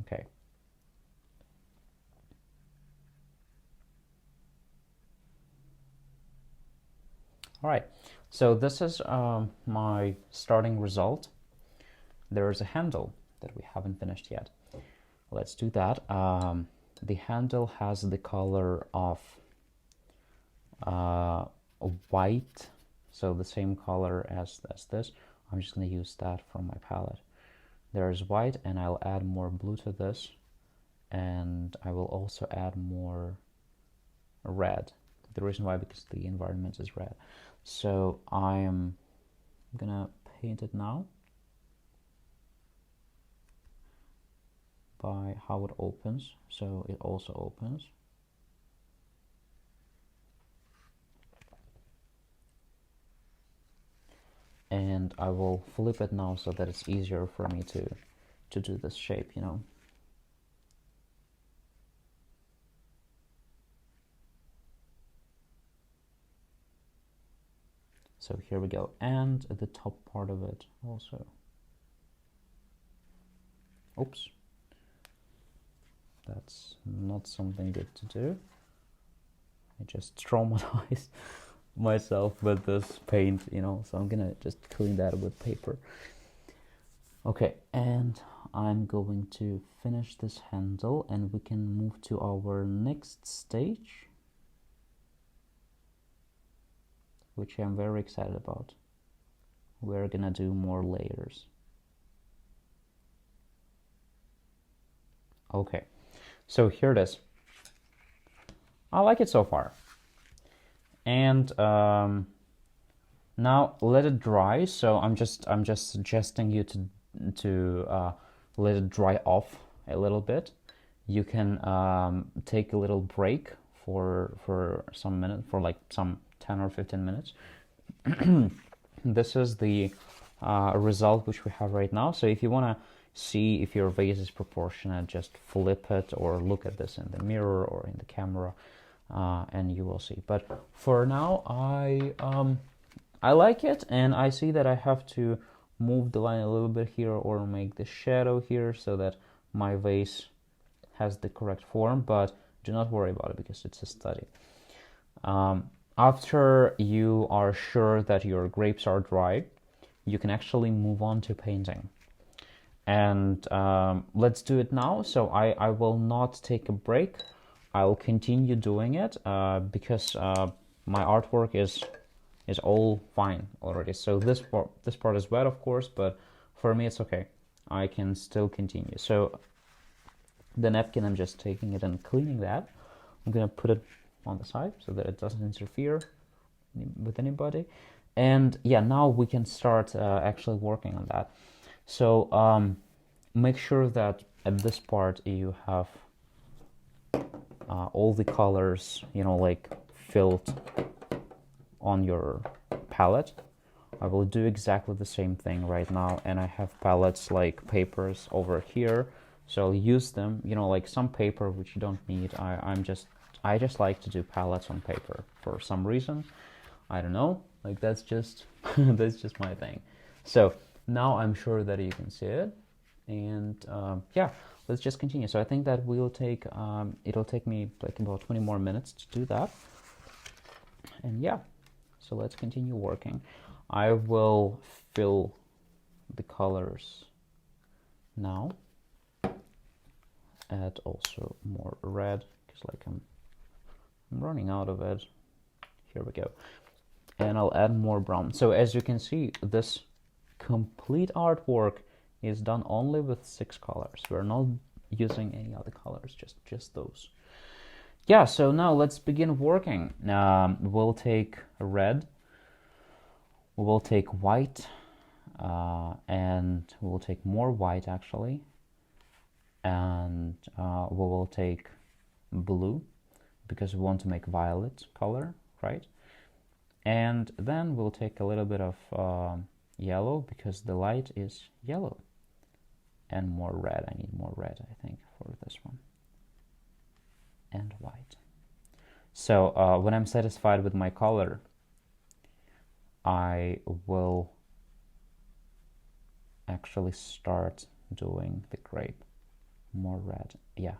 Okay. All right, so this is my starting result. There is a handle that we haven't finished yet. Let's do that. The handle has the color of white, so the same color as this. I'm just going to use that from my palette. There is white, and I'll add more blue to this, and I will also add more red. The reason why, because the environment is red. So I'm gonna paint it now. by how it opens. So it also opens. And I will flip it now so that it's easier for me to do this shape, you know. So here we go, and the top part of it also. Oops, that's not something good to do. I just traumatized myself with this paint, you know, so I'm gonna just clean that with paper. Okay, and I'm going to finish this handle and we can move to our next stage, which I'm very excited about. We're gonna do more layers. Okay, so here it is. I like it so far. And now let it dry. So I'm just suggesting you to let it dry off a little bit. You can take a little break for some minutes, for like some 10 or 15 minutes. This is the result which we have right now. So if you want to see if your vase is proportionate, just flip it or look at this in the mirror or in the camera, and you will see. But for now, I like it, and I see that I have to move the line a little bit here or make the shadow here so that my vase has the correct form, but do not worry about it because it's a study. After you are sure that your grapes are dry, you can actually move on to painting. And let's do it now. So I will not take a break. I'll continue doing it because my artwork is all fine already. So this part is wet, of course, but for me it's okay. I can still continue. So the napkin, I'm just taking it and cleaning that. I'm gonna put it on the side so that it doesn't interfere with anybody. And yeah, now we can start actually working on that. So make sure that at this part you have all the colors, you know, like filled on your palette. I will do exactly the same thing right now, and I have palettes like papers over here, so I'll use them, you know, like some paper which you don't need. I just like to do palettes on paper for some reason. I don't know, like that's just that's just my thing. So now I'm sure that you can see it, and yeah, let's just continue. So I think that we'll take it'll take me like about 20 more minutes to do that, and yeah, so let's continue working. I will fill the colors now, add also more red because like I'm running out of it. Here we go, and I'll add more brown. So as you can see, this complete artwork is done only with 6 colors. We're not using any other colors, just those. Yeah, so now let's begin working. We'll take red, we will take white, and we'll take more white actually, and we will take blue because we want to make violet color, right? And then we'll take a little bit of yellow because the light is yellow, and more red. I need more red, I think, for this one, and white. So when I'm satisfied with my color, I will actually start doing the grape. More red, yeah.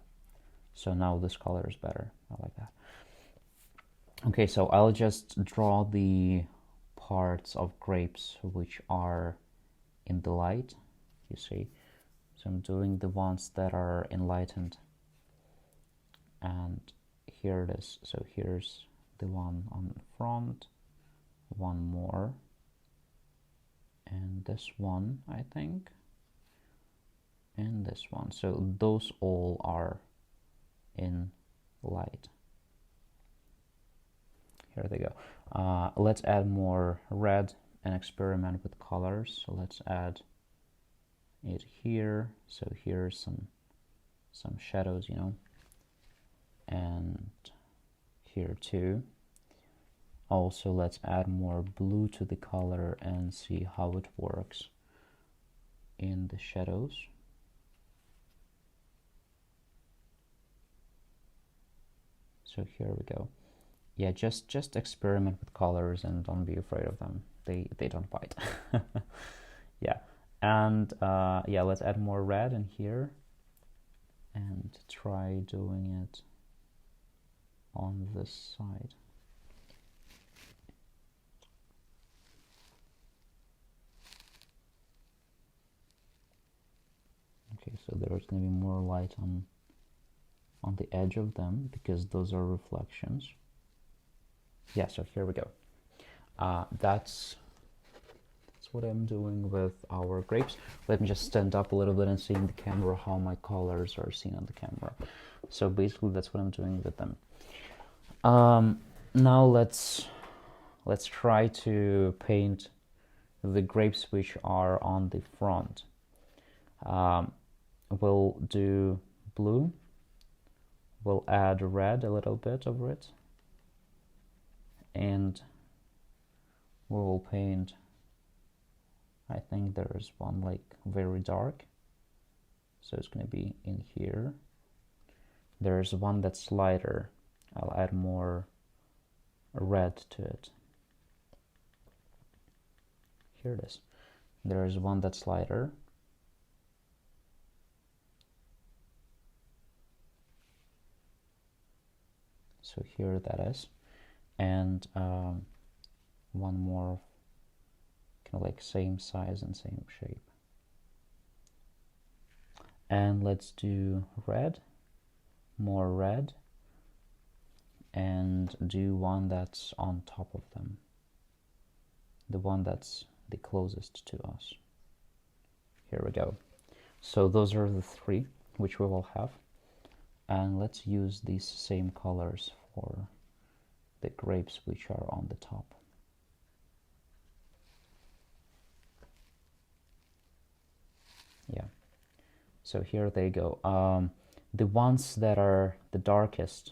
So now this color is better. I like that. Okay, so I'll just draw the parts of grapes which are in the light, you see. So I'm doing the ones that are enlightened. And here it is. So here's the one on the front, one more, and this one, I think, and this one. So those all are in light. Here they go. Let's add more red and experiment with colors. So let's add it here. So here's some some shadows, you know, and here too. Also, let's add more blue to the color and see how it works in the shadows. So here we go. Yeah, just experiment with colors and don't be afraid of them. They don't bite. Yeah, and yeah, let's add more red in here and try doing it on this side. Okay, so there's going to be more light on the edge of them because those are reflections. Yeah, so here we go. That's what I'm doing with our grapes. Let me just stand up a little bit and see in the camera how my colors are seen on the camera. So basically that's what I'm doing with them. Now let's try to paint the grapes which are on the front. We'll do blue. We'll add red a little bit over it, and we will paint, I think there's one like very dark, so it's going to be in here. There's one that's lighter. I'll add more red to it. Here it is. There's one that's lighter. So here that is. And one more kind of like same size and same shape. And let's do red, more red, and do one that's on top of them, the one that's the closest to us. Here we go. So those are the three which we will have, and let's use these same colors for the grapes which are on the top. Yeah, so here they go. The ones that are the darkest,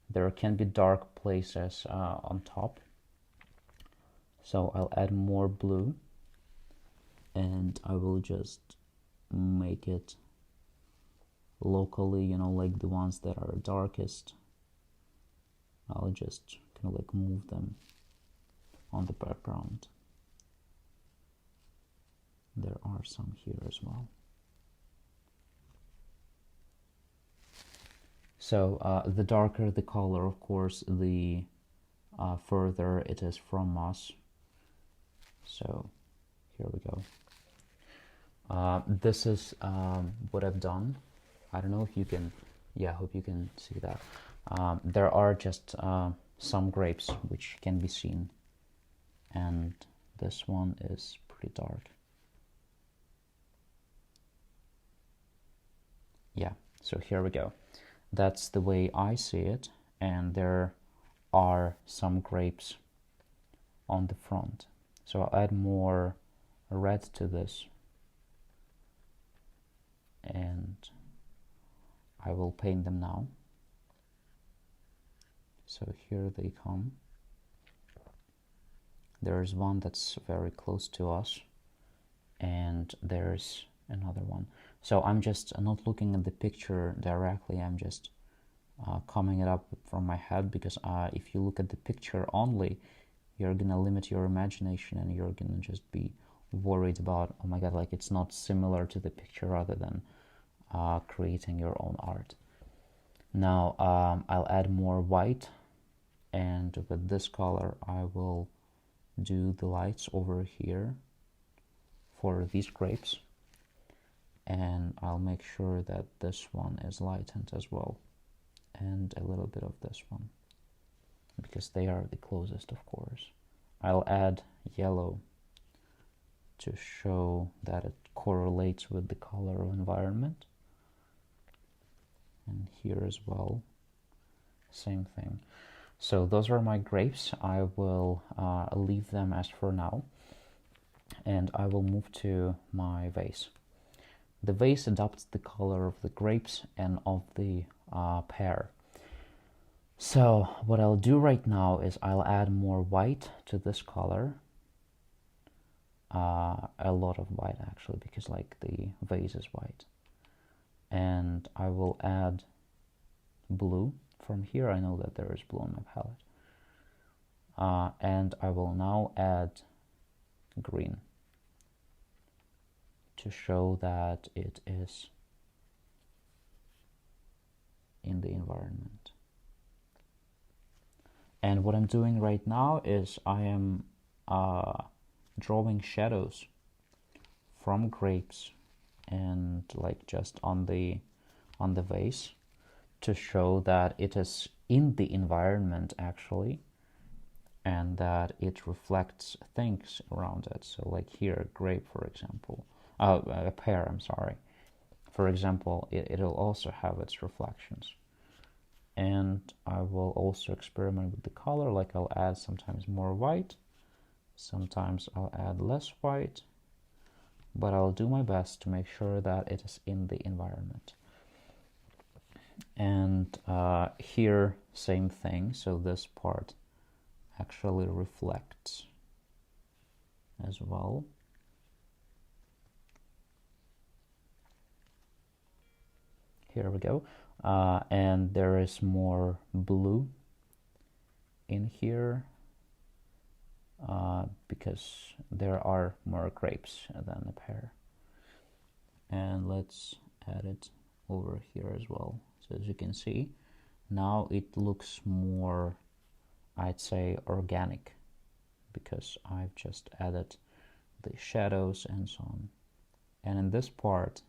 there can be dark places on top, so I'll add more blue and I will just make it locally, you know, like the ones that are darkest. I'll just kind of like move them on the background. There are some here as well. So the darker the color, of course, the further it is from us. So here we go. This is what I've done. I don't know if you can, yeah, I hope you can see that. There are just some grapes which can be seen, and this one is pretty dark. Yeah, so here we go. That's the way I see it, and there are some grapes on the front. So I'll add more red to this, and I will paint them now. So here they come. There's one that's very close to us, and there's another one. So I'm just not looking at the picture directly, I'm just coming it up from my head, because if you look at the picture only, you're gonna limit your imagination and you're gonna just be worried about, oh my god, like it's not similar to the picture, rather than creating your own art. Now I'll add more white, and with this color I will do the lights over here for these grapes, and I'll make sure that this one is lightened as well, and a little bit of this one, because they are the closest, of course. I'll add yellow to show that it correlates with the color of environment, and here as well, same thing. So those are my grapes. I will leave them as for now, and I will move to my vase. the vase adopts the color of the grapes and of the pear. So what I'll do right now is I'll add more white to this color. A lot of white actually, because like the vase is white. And I will add blue. From here I know that there is blue on my palette. And I will now add green to show that it is in the environment. And what I'm doing right now is I am drawing shadows from grapes and like just on the vase to show that it is in the environment actually, and that it reflects things around it. So like here, grape, for example, a pear, I'm sorry. For example, it'll also have its reflections. And I will also experiment with the color, like I'll add sometimes more white, sometimes I'll add less white, but I'll do my best to make sure that it is in the environment. And here, same thing, so this part actually reflects as well. Here we go. And there is more blue in here because there are more grapes than a pear. And let's add it over here as well. So as you can see, now it looks more, I'd say, organic, because I've just added the shadows and so on. And in this part,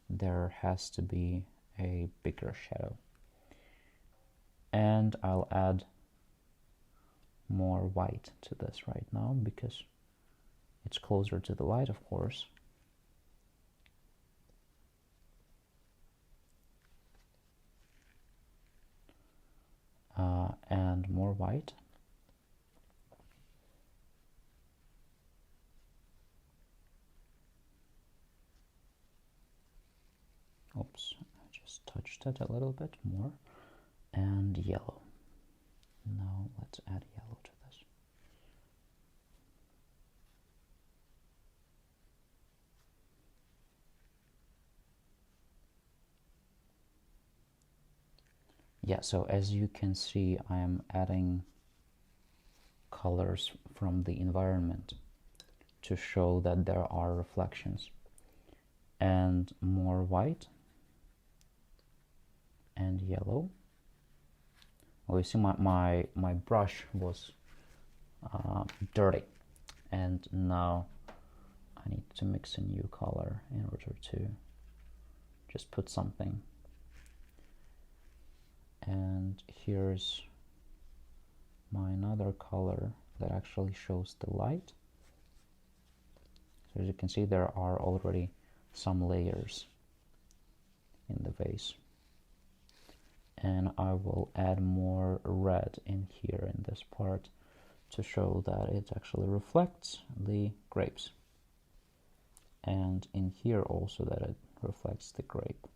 there has to be a bigger shadow. And I'll add more white to this right now because it's closer to the light, of course. And more white. Oops, I just touched it a little bit more. And yellow. Now let's add yellow to this. Yeah, so as you can see, I am adding colors from the environment to show that there are reflections. And more white and yellow. Well, you see my brush was dirty, and now I need to mix a new color in order to just put something. And here's my another color that actually shows the light. So as you can see, there are already some layers in the vase. And I will add more red in here in this part to show that it actually reflects the grapes. And in here also that it reflects the grape.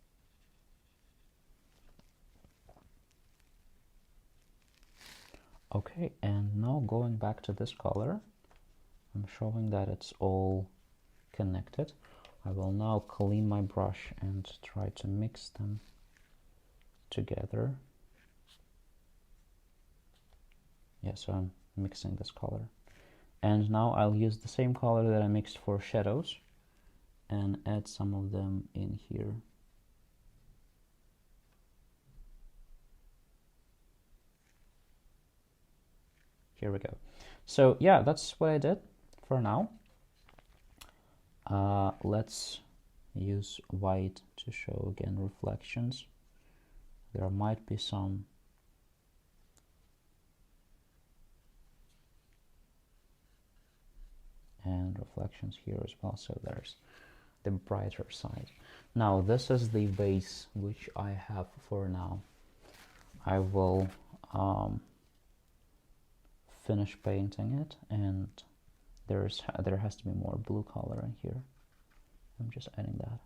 Okay, and now going back to this color, I'm showing that it's all connected. I will now clean my brush and try to mix them together. Yeah, so I'm mixing this color. And now I'll use the same color that I mixed for shadows and add some of them in here. Here we go. So yeah, that's what I did for now. Let's use white to show again reflections. There might be some and reflections here as well, so there's the brighter side. Now this is the base which I have for now. I will finish painting it, and there has to be more blue color in here. I'm just adding that.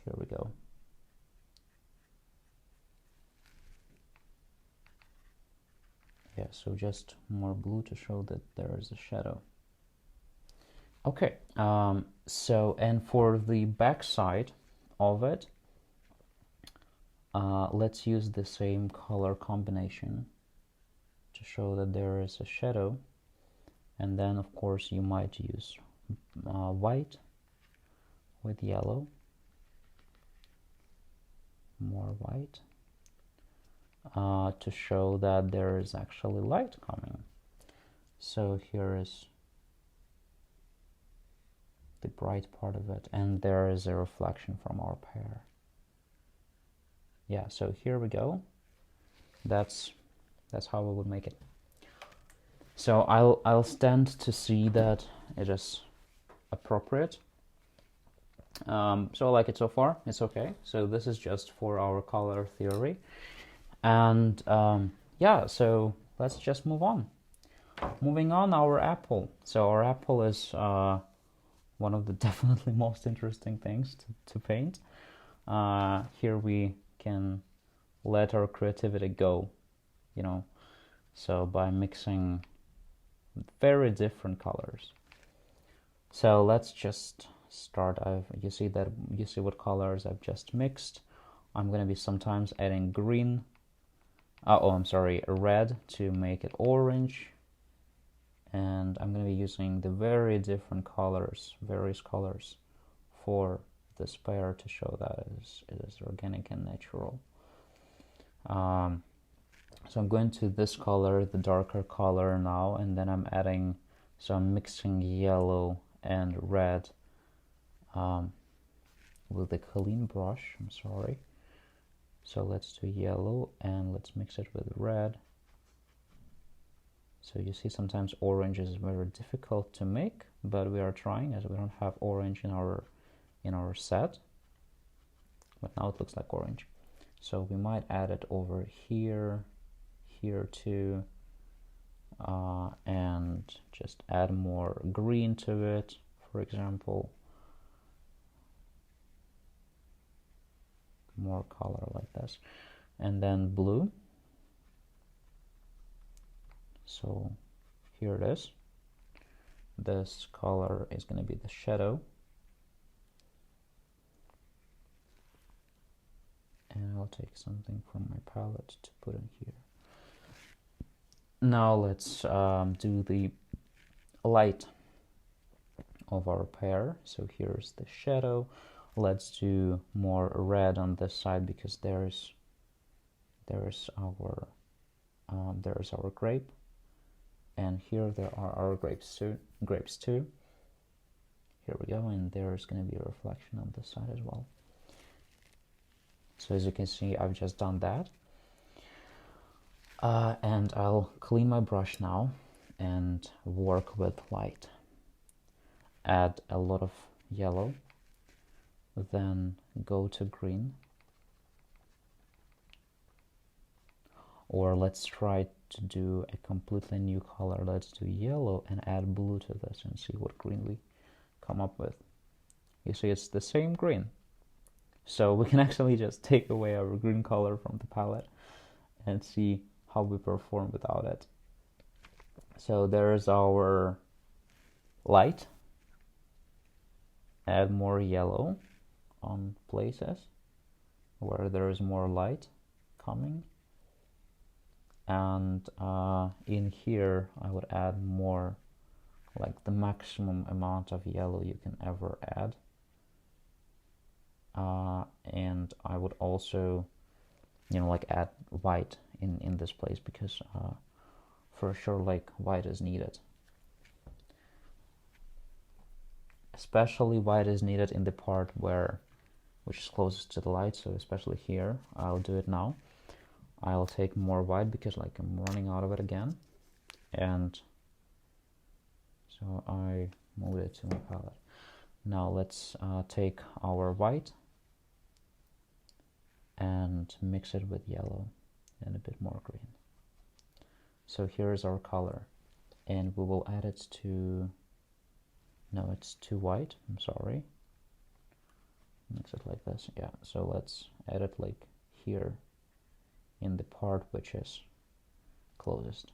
Here we go. Yeah, so just more blue to show that there is a shadow. Okay, so, and for the back side of it, let's use the same color combination to show that there is a shadow. And then, of course, you might use white with yellow, more white, to show that there is actually light coming. So here is the bright part of it, and there is a reflection from our pear. Yeah, so here we go. That's how we would make it. So I'll stand to see that it is appropriate. So I like it so far. It's okay. So this is just for our color theory, and yeah. So let's just move on. Moving on, our apple. So our apple is one of the definitely most interesting things to paint. Here we can let our creativity go, you know, so by mixing very different colors. So let's just start. You see what colors I've just mixed. I'm going to be sometimes adding green, red to make it orange. And I'm going to be using the very different colors, various colors, for this pear to show that it is organic and natural. So I'm going to this color, the darker color now, and then I'm adding, so I'm mixing yellow and red with the clean brush, I'm sorry. So let's do yellow and let's mix it with red. So you see sometimes orange is very difficult to make, but we are trying, as we don't have orange in our set. But now it looks like orange. So we might add it over here too, and just add more green to it, for example. More color like this. And then blue. So here it is. This color is going to be the shadow. And I'll take something from my palette to put in here. Now let's do the light of our pear. So here's the shadow. Let's do more red on this side because there's our grape, and here there are our grapes too. Here we go, and there's going to be a reflection on this side as well. So as you can see, I've just done that. And I'll clean my brush now and work with light. Add a lot of yellow, then go to green. Or let's try to do a completely new color. Let's do yellow and add blue to this and see what green we come up with. You see, it's the same green. So we can actually just take away our green color from the palette and see how we perform without it. So there's our light. Add more yellow on places where there is more light coming. And in here I would add more, like the maximum amount of yellow you can ever add. And I would also, like add white in this place because for sure, like, white is needed. Especially white is needed in the part which is closest to the light, so especially here. I'll do it now. I'll take more white because like I'm running out of it again. And so I moved it to my palette. Now let's take our white and mix it with yellow and a bit more green. So here is our color, and we will add it to No, it's too white. I'm sorry. Makes it like this. Yeah, so let's add it like here in the part which is closest.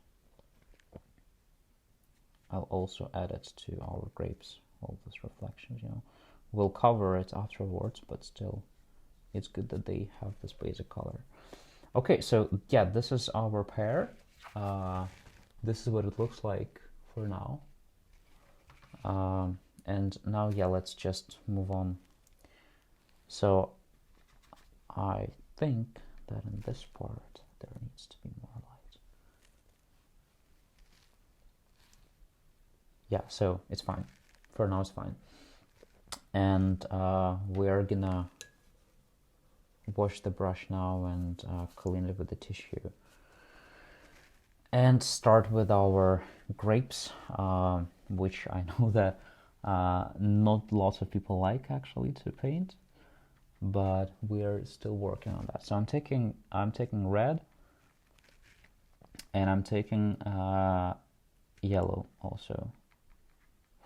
I'll also add it to our grapes, all those reflections, you know. We'll cover it afterwards, but still, it's good that they have this basic color. Okay, so yeah, this is our pear. This is what it looks like for now. And now, yeah, let's just move on. So I think that in this part, there needs to be more light. Yeah, so it's fine. For now, it's fine. And we're gonna wash the brush now and clean it with the tissue. And start with our grapes, which I know that not lots of people like actually to paint, but we're still working on that. So I'm taking red, and I'm taking yellow also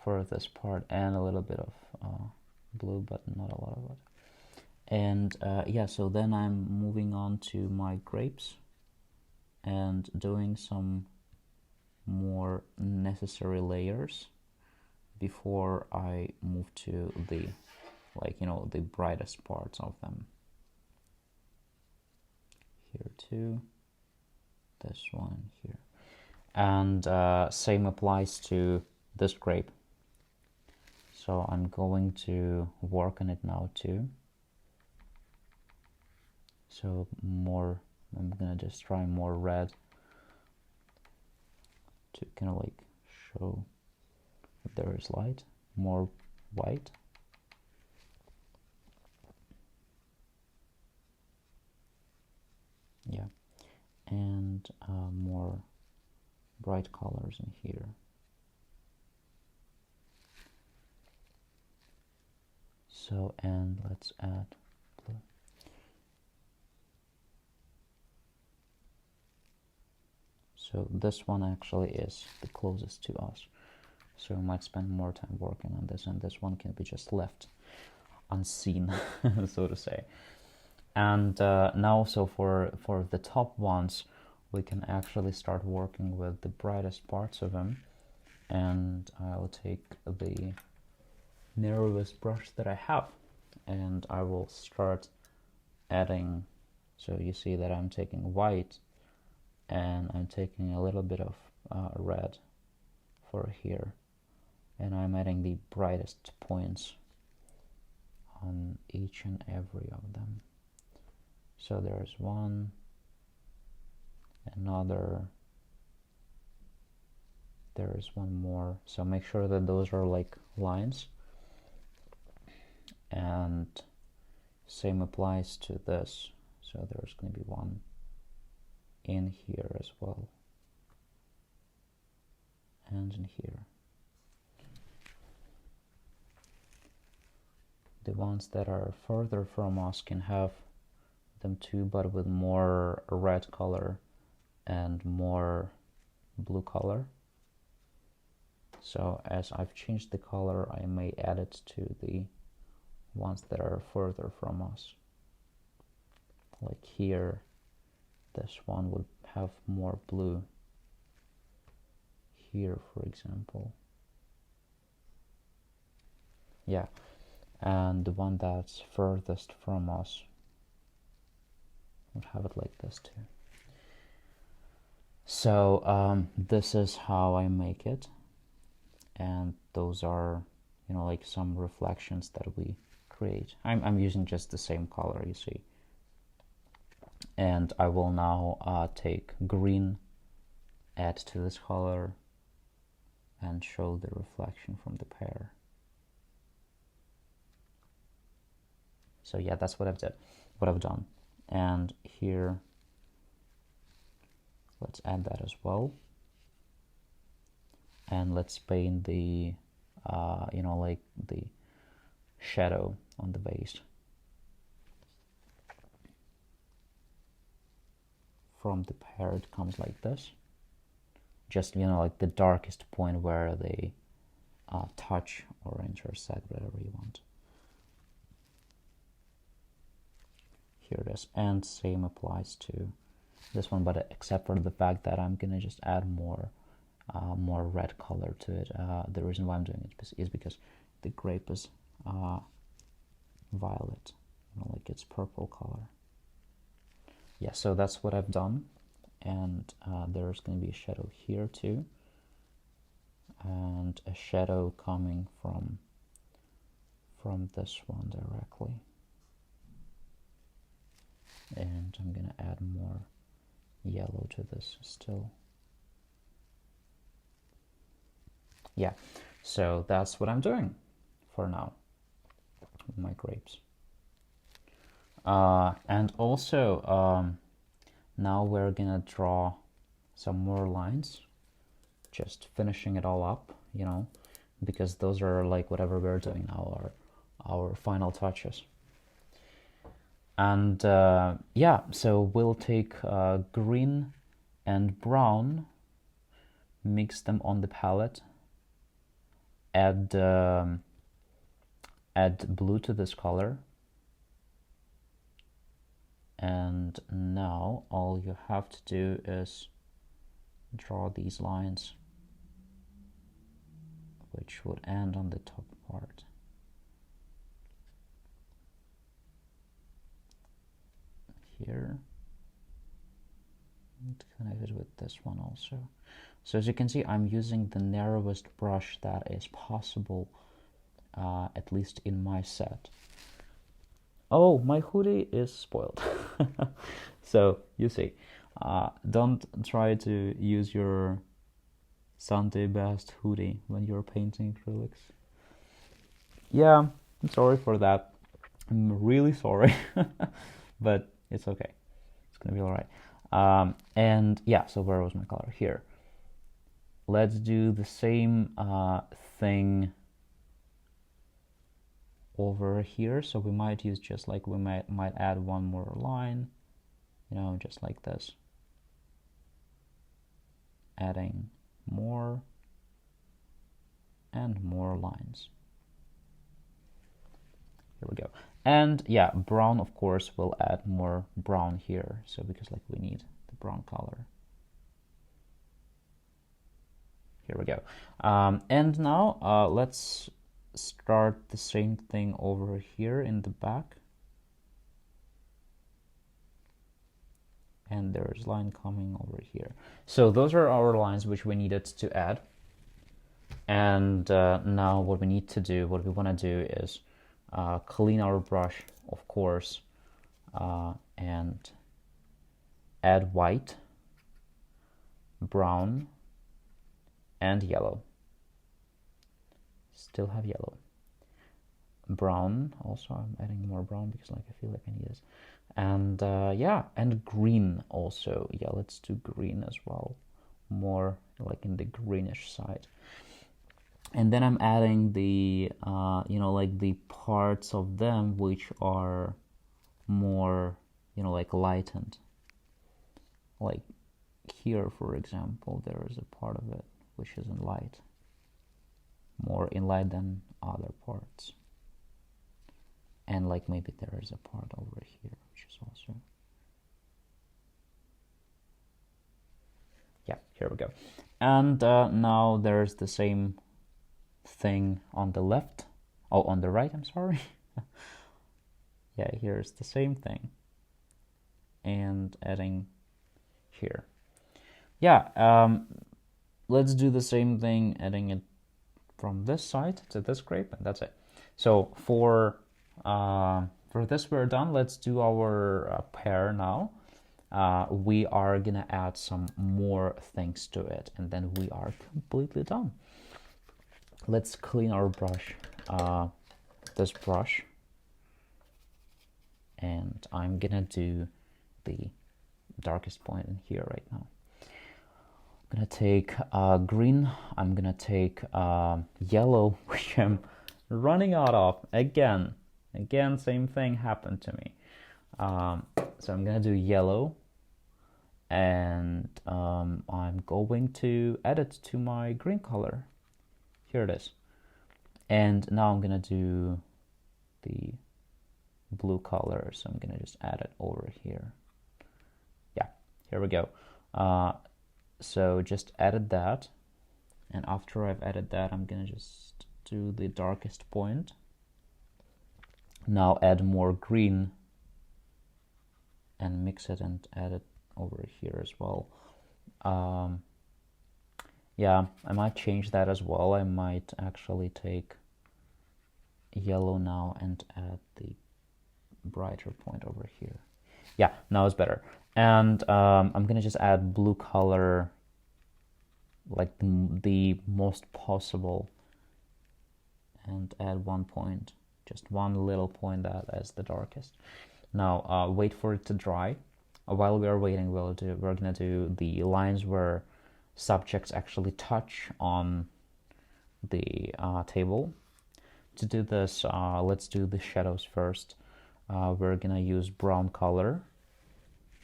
for this part, and a little bit of blue, but not a lot of it. And yeah, so then I'm moving on to my grapes and doing some more necessary layers before I move to the, like, you know, the brightest parts of them. Here too, this one here. And same applies to this grape. So I'm going to work on it now too. So more, I'm gonna just try more red to kind of like show that there is light, more white. Yeah, and more bright colors in here. So, and let's add blue. So this one actually is the closest to us. So we might spend more time working on this, and this one can be just left unseen, so to say. And now, so for the top ones, we can actually start working with the brightest parts of them. And I'll take the narrowest brush that I have, and I will start adding. So you see that I'm taking white, and I'm taking a little bit of red for here, and I'm adding the brightest points on each and every of them. So there's one, another, there is one more. So make sure that those are like lines, and same applies to this. So there's going to be one in here as well, and in here. The ones that are further from us can have them too, but with more red color and more blue color. So as I've changed the color, I may add it to the ones that are further from us. Like here, this one would have more blue. Here, for example. Yeah, and the one that's furthest from us would have it like this too. So this is how I make it, and those are, you know, like some reflections that we create. I'm using just the same color, you see. And I will now take green, add to this color, and show the reflection from the pear. So yeah, that's what I've done. And here, let's add that as well. And let's paint the, you know, like the shadow on the base. From the pear, it comes like this. Just, you know, like the darkest point where the touch, or intersect, whatever you want. Here it is, and same applies to this one, but except for the fact that I'm gonna just add more red color to it. The reason why I'm doing it is because the grape is violet, like it's purple color. Yeah, so that's what I've done, and there's going to be a shadow here too, and a shadow coming from this one directly, and I'm going to add more yellow to this still. Yeah, so that's what I'm doing for now with my grapes. And also now we're gonna draw some more lines, just finishing it all up, you know, because those are like whatever we're doing now are our final touches. And yeah, so we'll take green and brown, mix them on the palette, add blue to this color, and now all you have to do is draw these lines, which would end on the top part. Here, and connect it with this one also. So as you can see, I'm using the narrowest brush that is possible, at least in my set. Oh, my hoodie is spoiled. So you see, don't try to use your Sunday best hoodie when you're painting acrylics. Yeah, I'm sorry for that. I'm really sorry, but it's okay. It's gonna be all right. And yeah, so where was my color? Here. Let's do the same thing over here. So we might use just like we might add one more line, you know, just like this, adding more and more lines. Here we go. And yeah, brown, of course, we'll add more brown here, so because like we need the brown color. Here we go. And now let's start the same thing over here in the back. And there's line coming over here. So those are our lines which we needed to add. And now what we need to do, what we want to do is clean our brush, of course, and add white, brown, and yellow. Still have yellow. Brown, also I'm adding more brown because like I feel like I need this. And yeah, and green also. Yeah, let's do green as well, more like in the greenish side. And then I'm adding the you know, like the parts of them which are more, you know, like lightened. Like here, for example, there is a part of it which is in light, more in light than other parts. And like maybe there is a part over here which is also, yeah, here we go. And now there's the same thing on the left, oh, on the right, I'm sorry. Yeah, here's the same thing, and adding here. Yeah, let's do the same thing, adding it from this side to this grape, and that's it. So for this we're done. Let's do our pear now. We are gonna add some more things to it, and then we are completely done. Let's clean our brush, this brush, and I'm gonna do the darkest point in here right now. I'm gonna take green, I'm gonna take yellow, which I'm running out of again, same thing happened to me. So I'm gonna do yellow, and I'm going to add it to my green color. Here it is. And now I'm gonna do the blue color, so I'm gonna just add it over here. Yeah, here we go. So just added that, and after I've added that, I'm gonna just do the darkest point. Now add more green and mix it and add it over here as well. Yeah, I might change that as well. I might actually take yellow now and add the brighter point over here. Yeah, now it's better. And I'm gonna just add blue color, like the most possible, and add 1 point, just one little point that as the darkest. Now wait for it to dry. While we are waiting, we're gonna do the lines where subjects actually touch on the table. To do this, let's do the shadows first. We're gonna use brown color.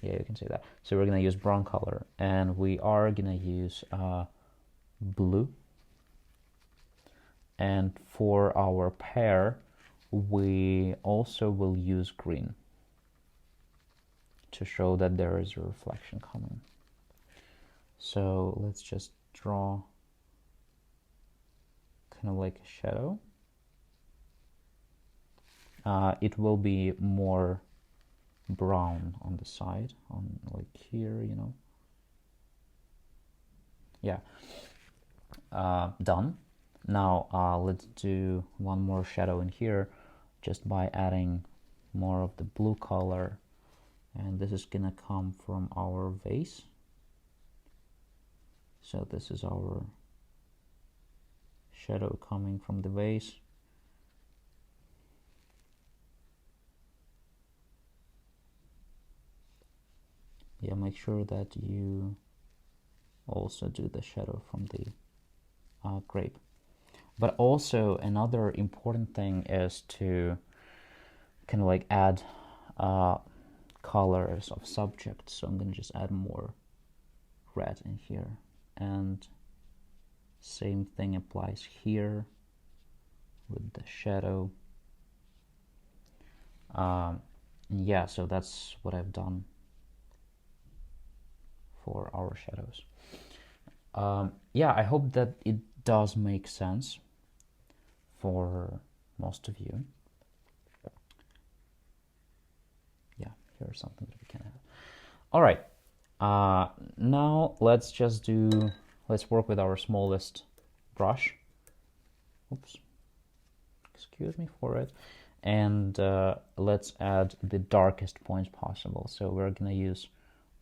Yeah, you can see that. So we're gonna use brown color, and we are gonna use blue. And for our pear, we also will use green to show that there is a reflection coming. So let's just draw kind of like a shadow. It will be more brown on the side, on like here, you know. Yeah, done. Now let's do one more shadow in here, just by adding more of the blue color, and this is gonna come from our vase. So this is our shadow coming from the vase. Yeah, make sure that you also do the shadow from the grape. But also another important thing is to kind of like add colors of subjects. So I'm gonna just add more red in here, and same thing applies here with the shadow. Yeah, so that's what I've done for our shadows. Yeah, I hope that it does make sense for most of you. Yeah, here's something that we can add. All right, now let's work with our smallest brush. Oops, excuse me for it. And let's add the darkest points possible. So we're gonna use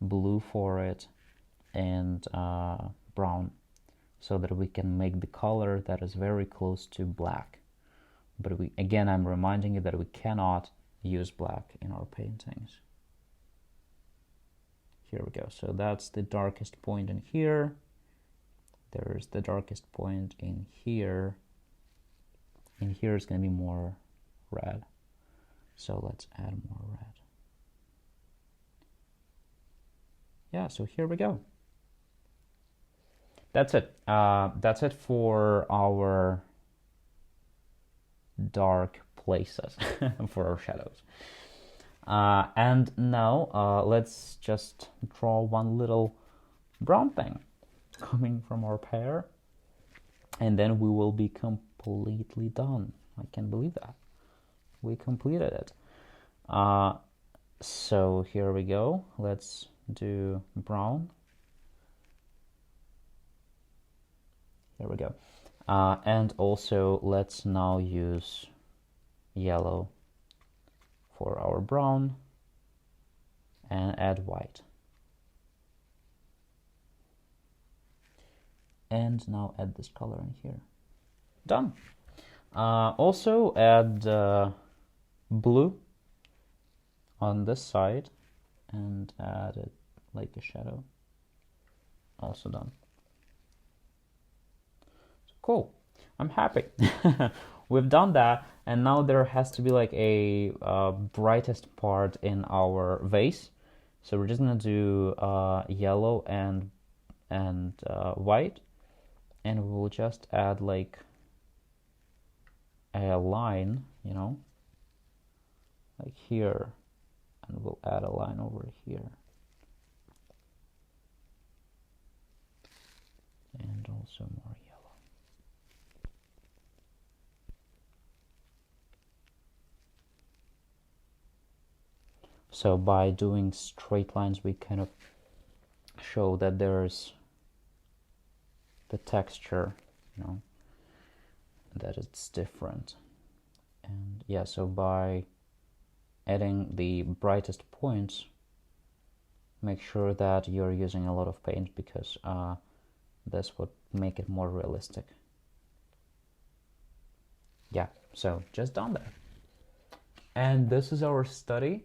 blue for it and brown, so that we can make the color that is very close to black. But again, I'm reminding you that we cannot use black in our paintings. Here we go. So that's the darkest point in here. There's the darkest point in here. In here is going to be more red. So let's add more red. Yeah, so here we go. That's it. That's it for our dark places, for our shadows. And now let's just draw one little brown thing coming from our pear, and then we will be completely done. I can't believe that. We completed it. So here we go. Let's do brown. Here we go. And also let's now use yellow for our brown and add white. And now add this color in here. Done. Also add blue on this side and add it like a shadow. Also done. Cool. I'm happy. We've done that, and now there has to be like a brightest part in our vase. So we're just gonna do yellow and white, and we'll just add like a line, you know, like here, and we'll add a line over here. And also more yellow. So by doing straight lines, we kind of show that there's the texture, you know, that it's different. And yeah, so by adding the brightest points, make sure that you're using a lot of paint, because that's what make it more realistic. Yeah, so just done there. And this is our study.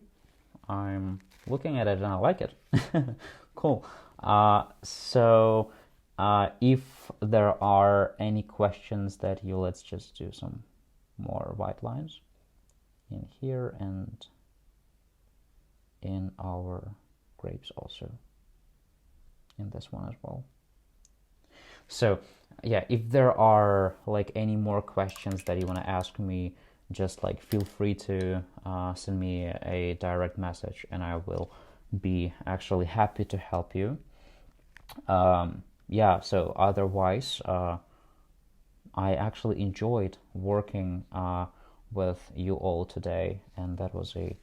I'm looking at it and I like it. Cool. So if there are any questions that you, let's just do some more white lines in here and in our grapes also, in this one as well. So yeah, if there are like any more questions that you want to ask me, just like feel free to send me a direct message, and I will be actually happy to help you. Yeah, so otherwise, I actually enjoyed working with you all today, and that was an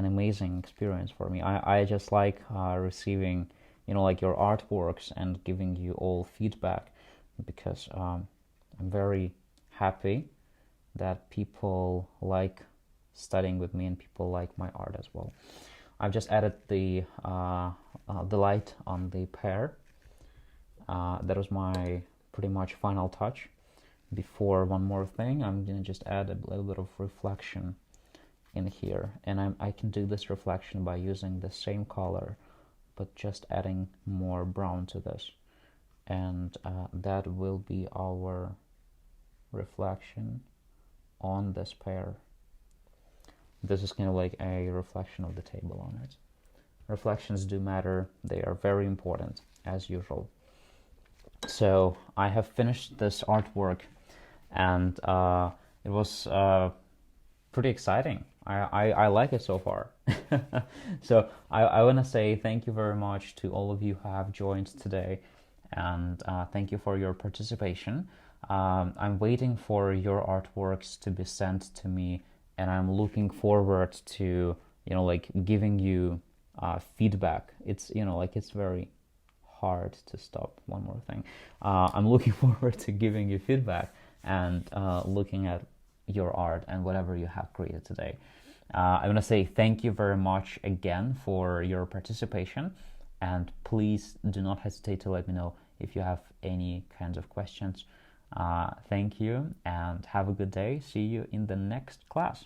amazing experience for me. I just like receiving, you know, like your artworks and giving you all feedback, because I'm very happy that people like studying with me and people like my art as well. I've just added the light on the pear. That was my pretty much final touch. Before, one more thing, I'm gonna just add a little bit of reflection in here, and I can do this reflection by using the same color but just adding more brown to this, and that will be our reflection on this pear. This is kind of like a reflection of the table on it. Reflections do matter, they are very important as usual. So I have finished this artwork, and it was pretty exciting. I like it so far. So I want to say thank you very much to all of you who have joined today, and thank you for your participation. I'm waiting for your artworks to be sent to me, and I'm looking forward to, you know, like giving you feedback. It's, you know, like it's very hard to stop. One more thing, I'm looking forward to giving you feedback and looking at your art and whatever you have created today. I want to say thank you very much again for your participation, and please do not hesitate to let me know if you have any kinds of questions. Thank you and have a good day. See you in the next class.